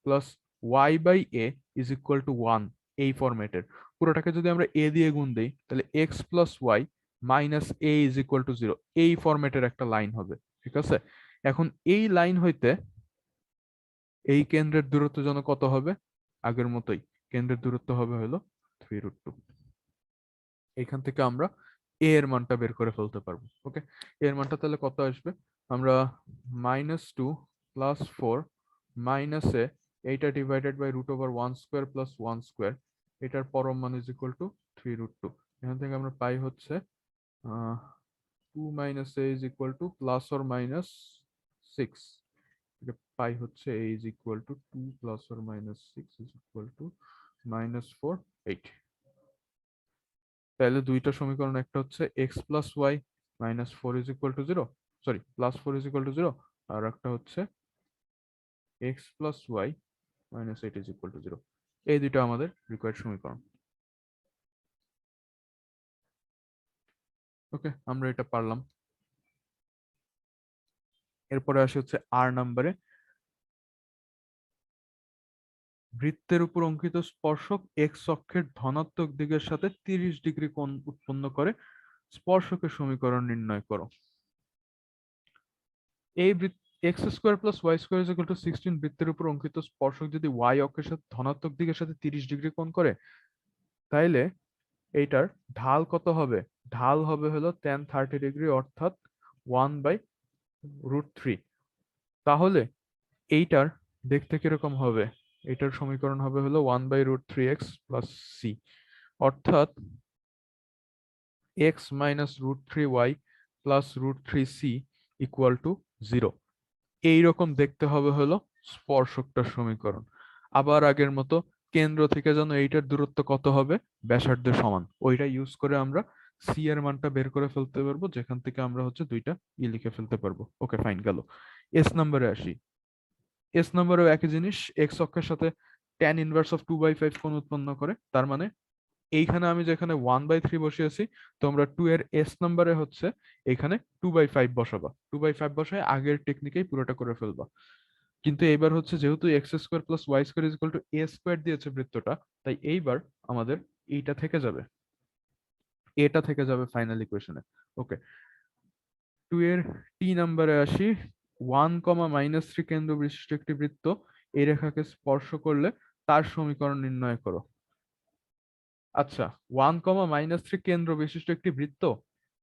plus y by a is equal to 1। এই ফরম্যাটের পুরোটাকে যদি আমরা এ দিয়ে গুণ দেই তাহলে x plus y minus a is equal to 0, এই ফরম্যাটের একটা লাইন হবে। ঠিক আছে, এখন এই লাইন হইতে এই কেন্দ্রের দূরত্ব যেন কত হবে? আগের মতোই, কেন্দ্রের দূরত্ব হবে হলো 3√2। এখান থেকে আমরা এ এর মানটা বের করে ফেলতে পারবো। ওকে, এর মানটা তাহলে কত আসবে? আমরা -2 + 4 - এইটা ডিভাইডেড বাই √1² + 1², এটার পরম মান ইজ ইকুয়াল টু 3√2। এখান থেকে আমরা পাই হচ্ছে 2 - a is equal to +or - 6। এটা পাই হচ্ছে a is equal to 2 + or - 6 is equal to -4 8। তাহলে দুইটা সমীকরণ, একটা হচ্ছে x plus y minus 4 is equal to 0, sorry +4 is equal to 0, আর একটা হচ্ছে x plus y minus 8 is equal to 0। এই দুইটা আমাদের রিকোয়ার্ড সমীকরণ। ওকে, আমরা এটা পারলাম। এরপরে আসে হচ্ছে আর নাম্বারে, বৃত্তের উপর অঙ্কিত স্পর্শক এক্স অক্ষের ধনাত্মক দিকের সাথে 30 ডিগ্রি কোণ উৎপন্ন করে স্পর্শকের সমীকরণ নির্ণয় করো। এই x² + y² = 16 বৃত্তের উপর অঙ্কিত স্পর্শক যদি y অক্ষের সাথে ধনাত্মক দিকের সাথে 30 ডিগ্রি কোণ করে তাইলে এইটার ঢাল কত হবে? ঢাল হবে হলো tan 30 ডিগ্রি, অর্থাৎ 1/√3। তাহলে এইটার দেখতে কিরকম হবে? এটার সমীকরণ হবে হলো 1/√3x + c, অর্থাৎ x - √3y + √3c = 0। এইরকম দেখতে হবে হলো স্পর্শকটার সমীকরণ। আবার আগের মতো কেন্দ্র থেকে যেন এইটার দূরত্ব কত হবে? ব্যাসার্ধের সমান। ওইটা ইউজ করে আমরা সি এর মানটা বের করে ফেলতে পারবো, যেখান থেকে আমরা হচ্ছে দুইটা লিখে ফেলতে পারবো। ওকে ফাইন, গেল। এস নাম্বারে আসি। এস নাম্বারেও একই জিনিস, এক্স অক্ষের সাথে tan ইনভার্স অফ 2/5 কোণ উৎপন্ন করে। তার মানে এইখানে আমি যেখানে 1/3 বসিয়েছি, তোমরা 2 এর এস নাম্বারে হচ্ছে এখানে 2/5 বসাবা। 2/5 বসায় আগের টেকনিকেই পুরোটা করে ফেলবা। কিন্তু এইবার হচ্ছে যেহেতু x² + y² = a² দিয়েছে বৃত্তটা, তাই এইবার আমাদের এইটা থেকে যাবে, এটা থেকে যাবে ফাইনাল ইকুয়েশনে। ওকে, 2 এর টি নাম্বারে আসি। 1, -3 কেন্দ্র বিশিষ্ট একটি বৃত্ত এই রেখাকে স্পর্শ করলে তার সমীকরণ নির্ণয় করো। আচ্ছা, 1, -3 কেন্দ্র বিশিষ্ট একটি বৃত্ত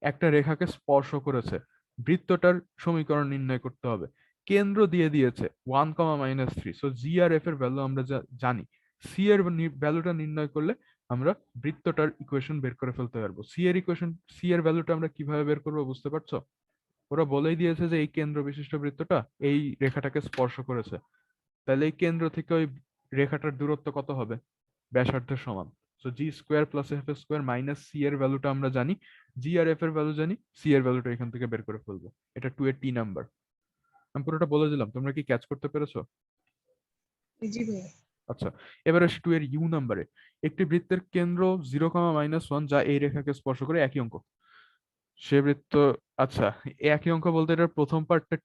একটা রেখাকে স্পর্শ করেছে, বৃত্তটার সমীকরণ নির্ণয় করতে হবে। কেন্দ্র দিয়ে দিয়েছে 1, -3, সো জি আর এফ এর ভ্যালু আমরা জানি। সি এর ভ্যালুটা নির্ণয় করলে আমরা বৃত্তটার ইকুয়েশন বের করে ফেলতে পারবো। সি এর ভ্যালুটা আমরা কিভাবে বের করবো বুঝতে পারছো? ওরা বলেই দিয়েছে যে এই কেন্দ্র বিশিষ্ট বৃত্তটা এই রেখাটাকে স্পর্শ করেছে, তাহলে এই কেন্দ্র থেকে ওই রেখাটার দূরত্ব কত হবে? ব্যাসার্ধের সমান। So g² + f² minus c এর ভ্যালুটা আমরা জানি, জি আর এফ এর ভ্যালু জানি, সি এর ভ্যালুটা এখান থেকে বের করে ফেলবো। এটা 2 এর টি নাম্বার। আমি পুরোটা বলে দিলাম, তোমরা কি ক্যাচ করতে পেরেছো? জি ভাইয়া। আচ্ছা, এবার আসি 2 এর ইউ নাম্বারে। একটি বৃত্তের কেন্দ্র 0, -1 যা এই রেখাকে স্পর্শ করে, একই অঙ্ক। সে বৃত্ত, আচ্ছা, একই অঙ্ক বলতে এটার প্রথম পার্টটা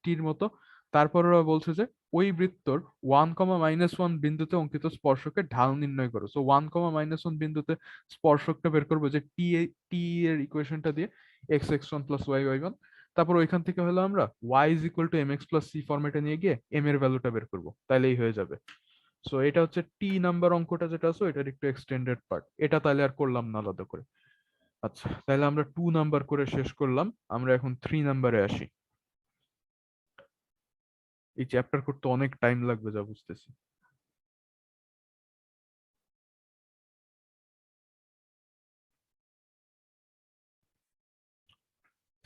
টির মতো। তারপর ওরা বলছে যে ওই বৃত্তর 1, -1 বিন্দুতে অঙ্কিত স্পর্শকের ঢাল নির্ণয় করো। সো 1, -1 বিন্দুতে স্পর্শকটা বের করবো যে টি এর ইকুয়েশনটা দিয়ে, x(x1 + y(y1). তারপর ওইখান থেকে হলো আমরা y=mx + c ফরম্যাটে নিয়ে গিয়ে m এর ভ্যালুটা বের করবো, তাইলেই হয়ে যাবে। সো এটা হচ্ছে টি নাম্বার অঙ্কটা যেটা আছে এটার একটু এক্সটেন্ডেড পার্ট, এটা তাহলে আর করলাম না আলাদা করে। আচ্ছা, তাহলে আমরা 2 নাম্বার করে শেষ করলাম। আমরা এখন 3 নাম্বারে আসি। এই চ্যাপ্টার করতে অনেক টাইম লাগবে যা বুঝতেছি।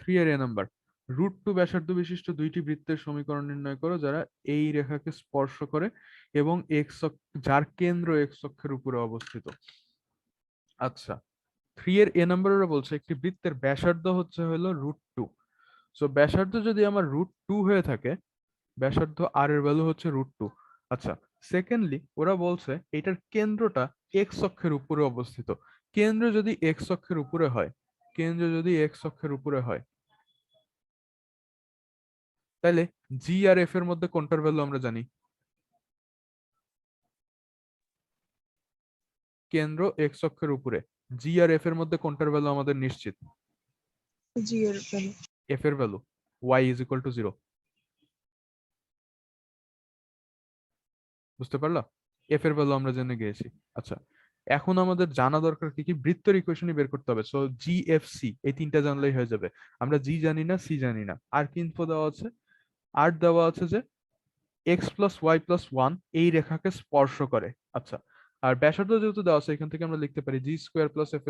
থ্রি এর এ নাম্বার, √2 ব্যাসার্ধ বিশিষ্ট দুইটি বৃত্তের সমীকরণ নির্ণয় করো যারা এই রেখাকে স্পর্শ করে এবং যার কেন্দ্র এক্স অক্ষের উপরে অবস্থিত। আচ্ছা, 3 এর এ নাম্বারের বলছে একটি বৃত্তের ব্যাসার্ধ হচ্ছে হলো √2। সো ব্যাসার্ধ যদি আমার √2 হয়ে থাকে, ব্যাসার্ধ আর এর ভ্যালু হচ্ছে √2। আচ্ছা, সেকেন্ডলি ওরা বলছে এটার কেন্দ্রটা এক্স অক্ষের উপরে অবস্থিত। কেন্দ্র যদি এক্স অক্ষের উপরে হয়, কেন্দ্র যদি এক্স অক্ষের উপরে হয়, তাহলে জি আর এফ এর মধ্যে কোনটার ভ্যালু আমরা জানি? কেন্দ্র এক্স অক্ষের উপরে, জি আর এফ এর মধ্যে কোনটার ভ্যালু আমাদের নিশ্চিত? জি এর ভ্যালু। এফ এর ভ্যালু y=0। বুঝতে পারলা? এফ এর ভ্যালু আমরা জেনে গিয়েছি। আচ্ছা, এখন আমাদের জানা দরকার কি কি, বৃত্তের ইকুয়েশনই বের করতে হবে। সো জি এফ সি এই তিনটা জানলেই হয়ে যাবে। আমরা জি জানি না, সি জানি না, আর কি ইনফো দেওয়া আছে? আর দেওয়া আছে যে x+y+1 এই রেখাকে স্পর্শ করে। আচ্ছা, আর ব্যাসার্ধ যেহেতু দেওয়া আছে এখান থেকে আমরা লিখতে পারি g² + f²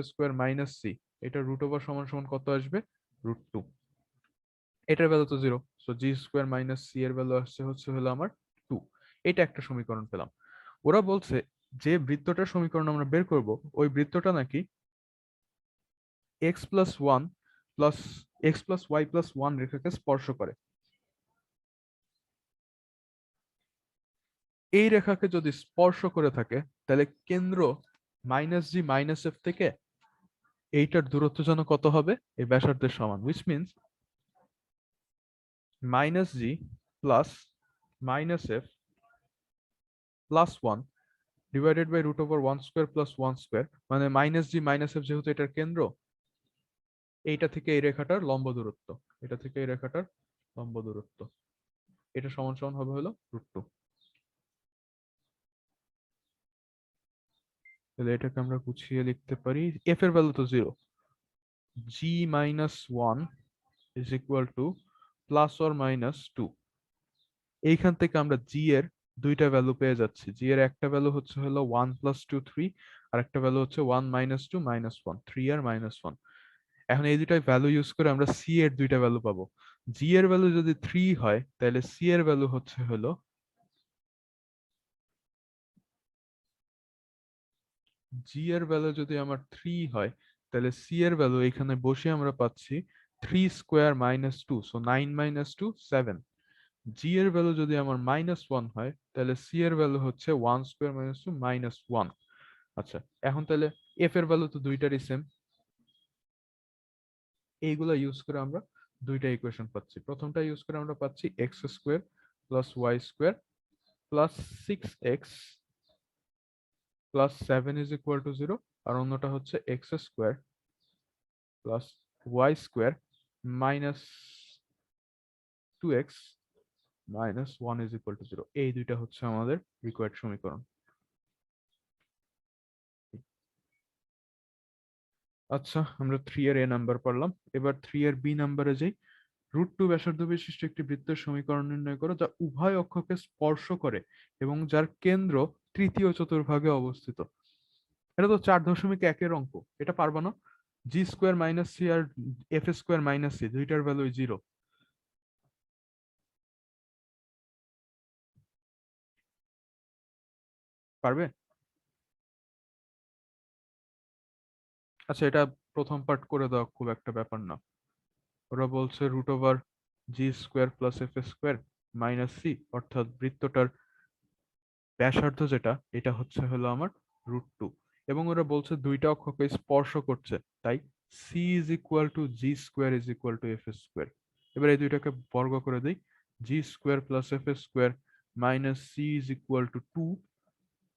- c। এটা √ওভার সমান সমান কত আসবে? √2। এটার ভ্যালু তো 0, সো g² - c এর ভ্যালু আসছে হচ্ছে হলো আমার 2। এটা একটা সমীকরণ পেলাম। ওরা বলছে যে বৃত্তটার সমীকরণ আমরা বের করব, ওই বৃত্তটা নাকি x+y+1 রেখাকে স্পর্শ করে। এই রেখাকে যদি স্পর্শ করে থাকে, তাহলে কেন্দ্র -g - f থেকে এইটার দূরত্ব যেন কত হবে? এই ব্যাসার্ধের সমান, which means -g + -f +1 divided by √1² + 1², মানে -g - f যেহেতু এটার কেন্দ্র, এইটা থেকে এই রেখাটার লম্ব দূরত্ব, এটা থেকে এই রেখাটার লম্ব দূরত্ব, এটা সমান সমান হবে হলো √2। তাহলে এটাকে আমরা গুছিয়ে লিখতে পারি, এফ এর ভ্যালু তো 0, g-1 = +or-2। এইখান থেকে আমরা জি এর দুইটা ভ্যালু পেয়ে যাচ্ছি। জি এর একটা ভ্যালু হচ্ছে হলো 1 + 2 3, আর একটা ভ্যালু হচ্ছে 1 - 2 -1, 3 আর -1। এখন এই দুইটা ভ্যালু ইউজ করে আমরা সি এর দুইটা ভ্যালু পাবো। জি এর ভ্যালু যদি 3 হয়, তাহলে সি এর ভ্যালু হচ্ছে হলো, জি এর ভ্যালু যদি আমার 3 হয়, তাহলে সি এর ভ্যালু এখানে বসে আমরা পাচ্ছি 3² - 2, সো 9 - 2 7। জি এর ভ্যালু যদি আমার -1 হয়, তাহলে সি এর ভ্যালু হচ্ছে 1² - 2 -1। আচ্ছা, এখন তাহলে এফ এর ভ্যালু তো দুইটারই সেম, এইগুলা ইউজ করে আমরা দুইটা ইকুয়েশন পাচ্ছি। প্রথমটা ইউজ করে আমরা পাচ্ছি x² + y² + 6x + 7 = 0, আর অন্যটা হচ্ছে x² + y² - 2x - 1 = 0। এই দুইটা হচ্ছে আমাদের রিকোয়ার্ড সমীকরণ। আচ্ছা, আমরা 3 এর এ নাম্বার পারলাম। এবার 3 এর বি নাম্বারে যাই। √2 ব্যাসার্ধ বিশিষ্ট একটি বৃত্তের সমীকরণ নির্ণয় করো যা উভয় অক্ষকে স্পর্শ করে এবং যার কেন্দ্র তৃতীয় চতুর্ভাগে অবস্থিত। এটা তো 4.1 অঙ্ক, এটা পারবা না? g² - c আর f² - c দুইটার ভ্যালু 0। পারবে? আচ্ছা, এটা প্রথম পার্ট করে দাও, খুব একটা ব্যাপার না। ওরা বলছে √g² + f² - c, অর্থাৎ বৃত্তটার ব্যাসার্ধ যেটা এটা হচ্ছে হলো আমার √2, এবং ওরা বলছে দুইটা অক্ষকে স্পর্শ করছে, তাই c is equal to g square is equal to f square. এবার এই দুইটাকে বর্গ করে দিই, g square plus f square minus c is equal to 2।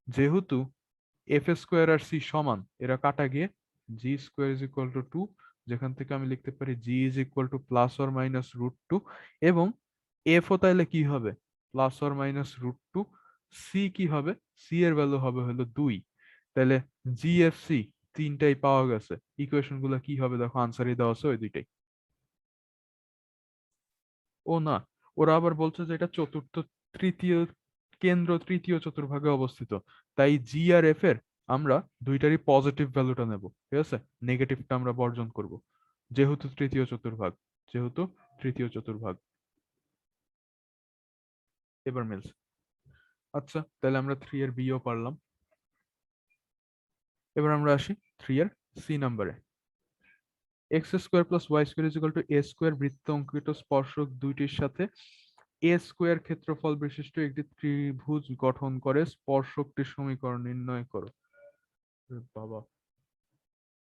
যেহেতু এফ স্কোয়ার আর সি সমান, এরা কাটা গিয়ে g square is equal to 2, যেখান থেকে আমি লিখতে পারি g is equal to plus or minus √2, এবং এফ ও তাইলে কি হবে প্লাস অর মাইনাস √2, সি কি হবে, সি এর ভ্যালু হবে হলো 2। তাহলে জি এফ সি তিনটাই পাওয়া গেছে। ইকুয়েশন গুলো কি হবে দেখো, আনসারই দেওয়া আছে ওই দুইটাই। ও না, ওরা আবার বলছে যে এটা চতুর্থ তৃতীয় কেন্দ্র তৃতীয় চতুর্ভাগে অবস্থিত, তাই জি আর এফ এর আমরা দুইটারই পজিটিভ ভ্যালুটা নেব, ঠিক আছে, নেগেটিভটা আমরা বর্জন করব, যেহেতু তৃতীয় চতুর্ভাগ, যেহেতু তৃতীয় চতুর্ভাগ। এবার মিলছে। আচ্ছা, তাহলে আমরা 3 এর বিও পারলাম। এবার আমরা আসি 3 এর সি নাম্বারে। X square plus Y square is equal to a square বৃত্ত অঙ্কিত স্পর্শক দুইটির সাথে এ স্কোয়ার ক্ষেত্রফল বিশিষ্ট একটি ত্রিভুজ গঠন করে স্পর্শকটির সমীকরণ নির্ণয় করো। এ বাবা,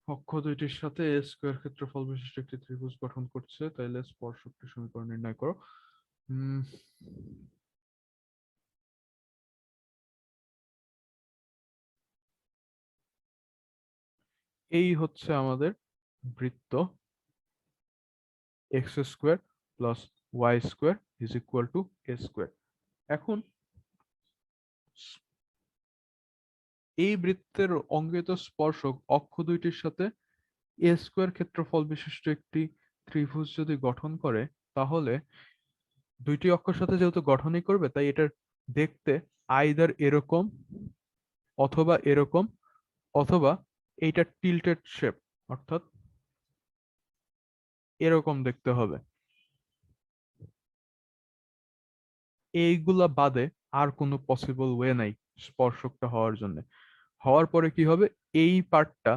অক্ষ দুইটির সাথে এ স্কোয়ার ক্ষেত্রফল বিশিষ্ট একটি ত্রিভুজ গঠন করছে, তাইলে স্পর্শকটির সমীকরণ নির্ণয় করো। উম এই হচ্ছে আমাদের বৃত্ত, x square plus Y square is equal to a square. এখন এই বৃত্তের অঙ্কিত স্পর্শক অক্ষ দুইটির সাথে এ স্কোয়ার ক্ষেত্রফল বিশিষ্ট একটি ত্রিভুজ যদি গঠন করে, তাহলে দুইটি অক্ষর সাথে যেহেতু গঠনই করবে, তাই এটার দেখতে আইদার এরকম অথবা এরকম, অথবা এইটা টিল্টেড শেপ, অর্থাৎ এরকম দেখতে হবে। এইগুলা বাদে আর কোনো পসিবল ওয়ে নাই স্পর্শকটা হওয়ার জন্য। হওয়ার পরে কি হবে, এই পার্টটা,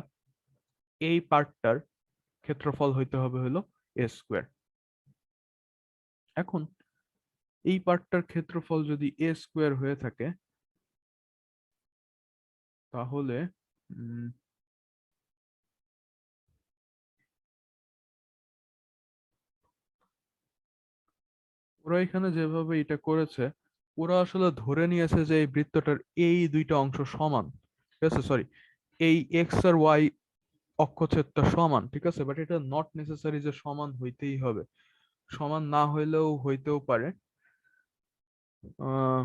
এই পার্টটার ক্ষেত্রফল হইতে হবে হলো এ স্কোয়ার। এখন এই পার্টটার ক্ষেত্রফল যদি এ স্কোয়ার হয়ে থাকে, তাহলে উম, ওরা এখানে যেভাবে এটা করেছে, ওরা আসলে ধরে নিয়েছে যে এই বৃত্তটার এই দুইটা অংশ সমান, ঠিক আছে, সরি, এই এক্স আর ওয়াই অক্ষছেদটা সমান, ঠিক আছে, বাট এটা নট নেসেসারি যে সমান হইতেই হবে, সমান না হইলেও হইতেও পারে। আহ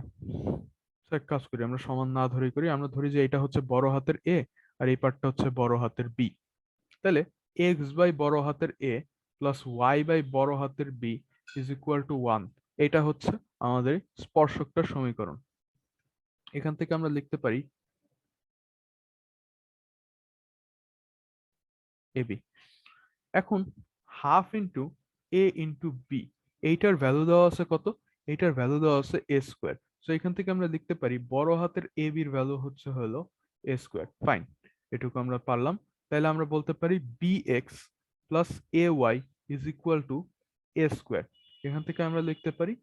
এক কাজ করি, আমরা সমান না ধরেই করি, আমরা ধরি যে এটা হচ্ছে বড় হাতের এ আর এই পার্টটা হচ্ছে বড় হাতের বি। তাহলে এক্স বাই বড় হাতের এ প্লাস ওয়াই বাই বড় হাতের বি ইজ ইকুয়াল টু 1। এটা হচ্ছে আমাদের স্পর্শকটার সমীকরণ। এখান থেকে আমরা লিখতে পারি এবি। এখন half into a into B, এইটার ভ্যালু দেওয়া আছে কত, এইটার ভ্যালু দেওয়া আছে এ স্কোয়ার। তো এখান থেকে আমরা লিখতে পারি বড় হাতের এ বির ভ্যালু হচ্ছে হলো এ স্কোয়ার। ফাইন, এটুকু আমরা পারলাম। তাহলে আমরা বলতে পারি b x plus a y is equal to a square. এখান থেকে আমরা লিখতে পারি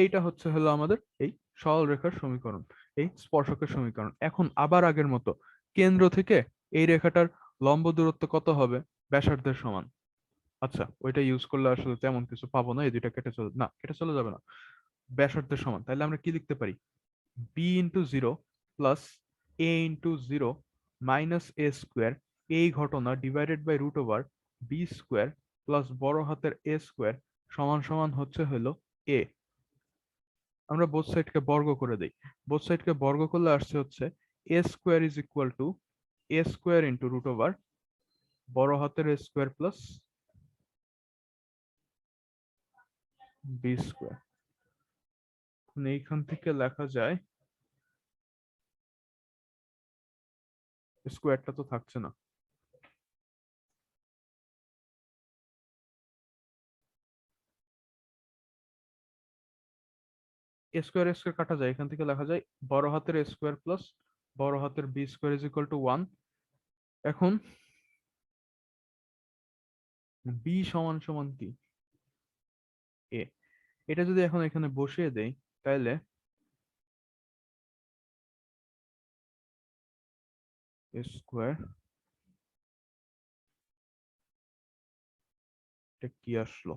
এইটা হচ্ছে হলো আমাদের এই সরলরেখার সমীকরণ, এই স্পর্শকের সমীকরণ। এখন আবার আগের মতো কেন্দ্র থেকে এই রেখাটার লম্ব দূরত্ব কত হবে, ব্যাসার্ধের সমান। আচ্ছা, ওইটা ইউজ করলে আসলে তেমন কিছু পাবো না, এই দুইটা কেটে চলে, না কেটে চলে যাবে না, ব্যাসার্ধের সমান। তাহলে আমরা কি লিখতে পারি, b into zero plus a into zero minus a square, এই ঘটনা ডিভাইডেড বাই √ওভার বি স্কোয়ার প্লাস বড় হাতের এ স্কোয়ার সমান সমান হচ্ছে হলো এ। আমরা বোথ সাইডকে বর্গ করে দেই, বোথ সাইডকে বর্গ করলে আসছে হচ্ছে a square is equal to a square into √ওভার বড় হাতের a square plus b square. এইখান থেকে লেখা যায়, স্কোয়ারটা তো থাকছে না, এ স্কোয়ার স্কোয়ার কাটা যায়, এখান থেকে লেখা যায় বড় হাতের এ স্কোয়ার প্লাস বড় হাতের b square is equal to 1। এখন বি সমান সমান কি, এ, এটা যদি এখন এখানে বসিয়ে দেই তাহলে স্কোয়ার, এটা কি আসলো?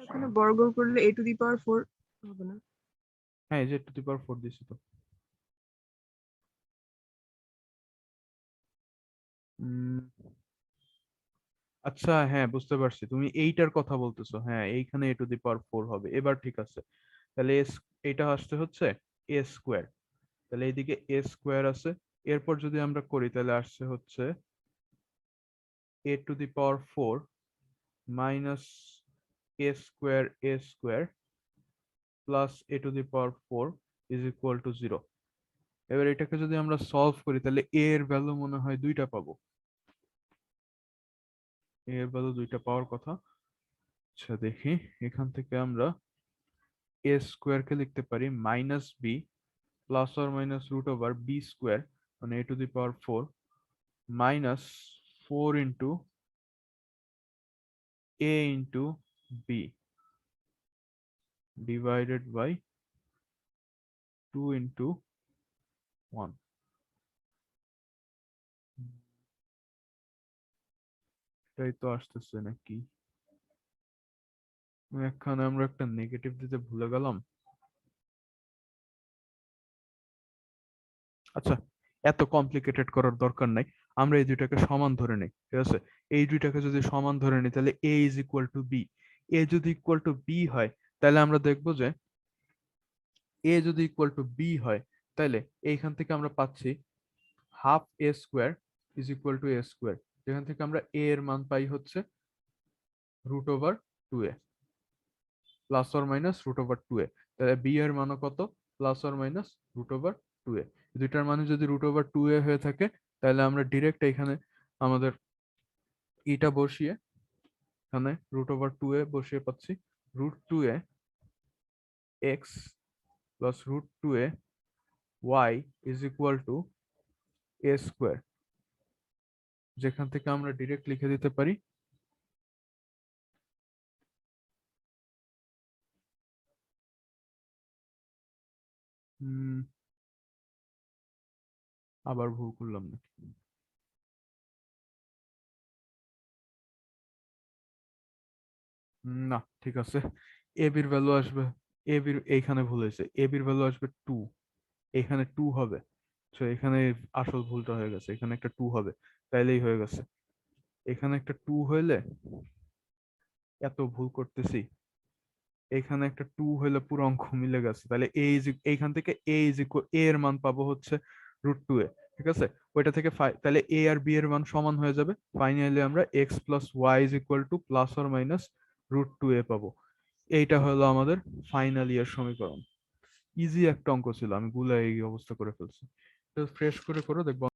এখানে বর্গ করলে a টু দি পাওয়ার 4 হবে না? হ্যাঁ, এই যে টু দি পাওয়ার 4 দিছি তো। আচ্ছা, হ্যাঁ বুঝতে পারছি, তুমি এইটার কথা বলতেছো। হ্যাঁ, এইখানে এ টু দি পাওয়ার 4 হবে, এবার ঠিক আছে। তাহলে এটা আসতে হচ্ছে এ স্কোয়ার, তাহলে এইদিকে এ স্কোয়ার আছে। এরপর যদি আমরা করি তাহলে আসছে হচ্ছে a to the power 4 minus a square plus a to the power 4 is equal to 0। এবার এটাকে যদি আমরা সলভ করি তাহলে এ এর ভ্যালু মনে হয় দুইটা পাবো। এ এর ভ্যালু দুইটা পাওয়ার কথা। আচ্ছা দেখি, এখান থেকে আমরা এ স্কোয়ার কে লিখতে পারি minus b plus or minus root over b square, মানে a to the power 4 minus 4 into a into b divided by 2 into 1। এটাই তো আসতেছে নাকি? এখানে আমরা একটা নেগেটিভ দিতে ভুলে গেলাম। আচ্ছা, এত কমপ্লিকেটেড করার দরকার নাই, আমরা এই দুইটাকে সমান ধরে নিই, ঠিক আছে? এই দুইটাকে যদি সমান ধরে নিই তাহলে এ ইজ ইকুয়াল টু বি। এ যদি ইকুয়াল টু বি হয় তাহলে আমরা দেখবো যে এ যদি ইকুয়াল টু বি হয় তাহলে এইখান থেকে আমরা পাচ্ছি half a square is equal to a square, যেখান থেকে আমরা এ এর মান পাই হচ্ছে root over 2a plus or minus root over 2a। তাহলে বি এর মানও কত? Plus or minus root over 2a। দুইটার মানে যদি রুট ওভার 2a হয়ে থাকে তাহলে আমরা ডিরেক্ট এখানে আমাদের ইটা বসিয়ে এখানে রুট ওভার 2a বসিয়ে পাচ্ছি root 2a x plus root 2a y is equal to a square, যেখান থেকে আমরা ডিরেক্ট লিখে দিতে পারি আবার ভুল করলাম নাকি? না, ঠিক আছে। এ বির ভ্যালু আসবে, এ বির এইখানে ভুল হয়েছে, এ বির ভ্যালু আসবে 2, এখানে 2 হবে। তো এখানে আসল ভুলটা হয়ে গেছে, এখানে একটা 2 হবে, তাইলেই হয়ে গেছে। এখানে একটা 2 হইলে এত ভুল করতেছি, এখানে একটা 2 হইলে পুরো অঙ্ক মিলে গেছে। তাহলে এইখান থেকে এ ইজ ইকুয়াল এ এর মান পাবো হচ্ছে √2a, ঠিক আছে? ওইটা থেকে তাহলে এ আর বি এর মান সমান হয়ে যাবে। ফাইনালি আমরা x plus y is equal to plus or minus √2a পাবো। এইটা হলো আমাদের ফাইনাল ইয়ার সমীকরণ। ইজি একটা অঙ্ক ছিল, আমি গুলা এই অবস্থা করে ফেলছি। ফ্রেশ করে করো, দেখবো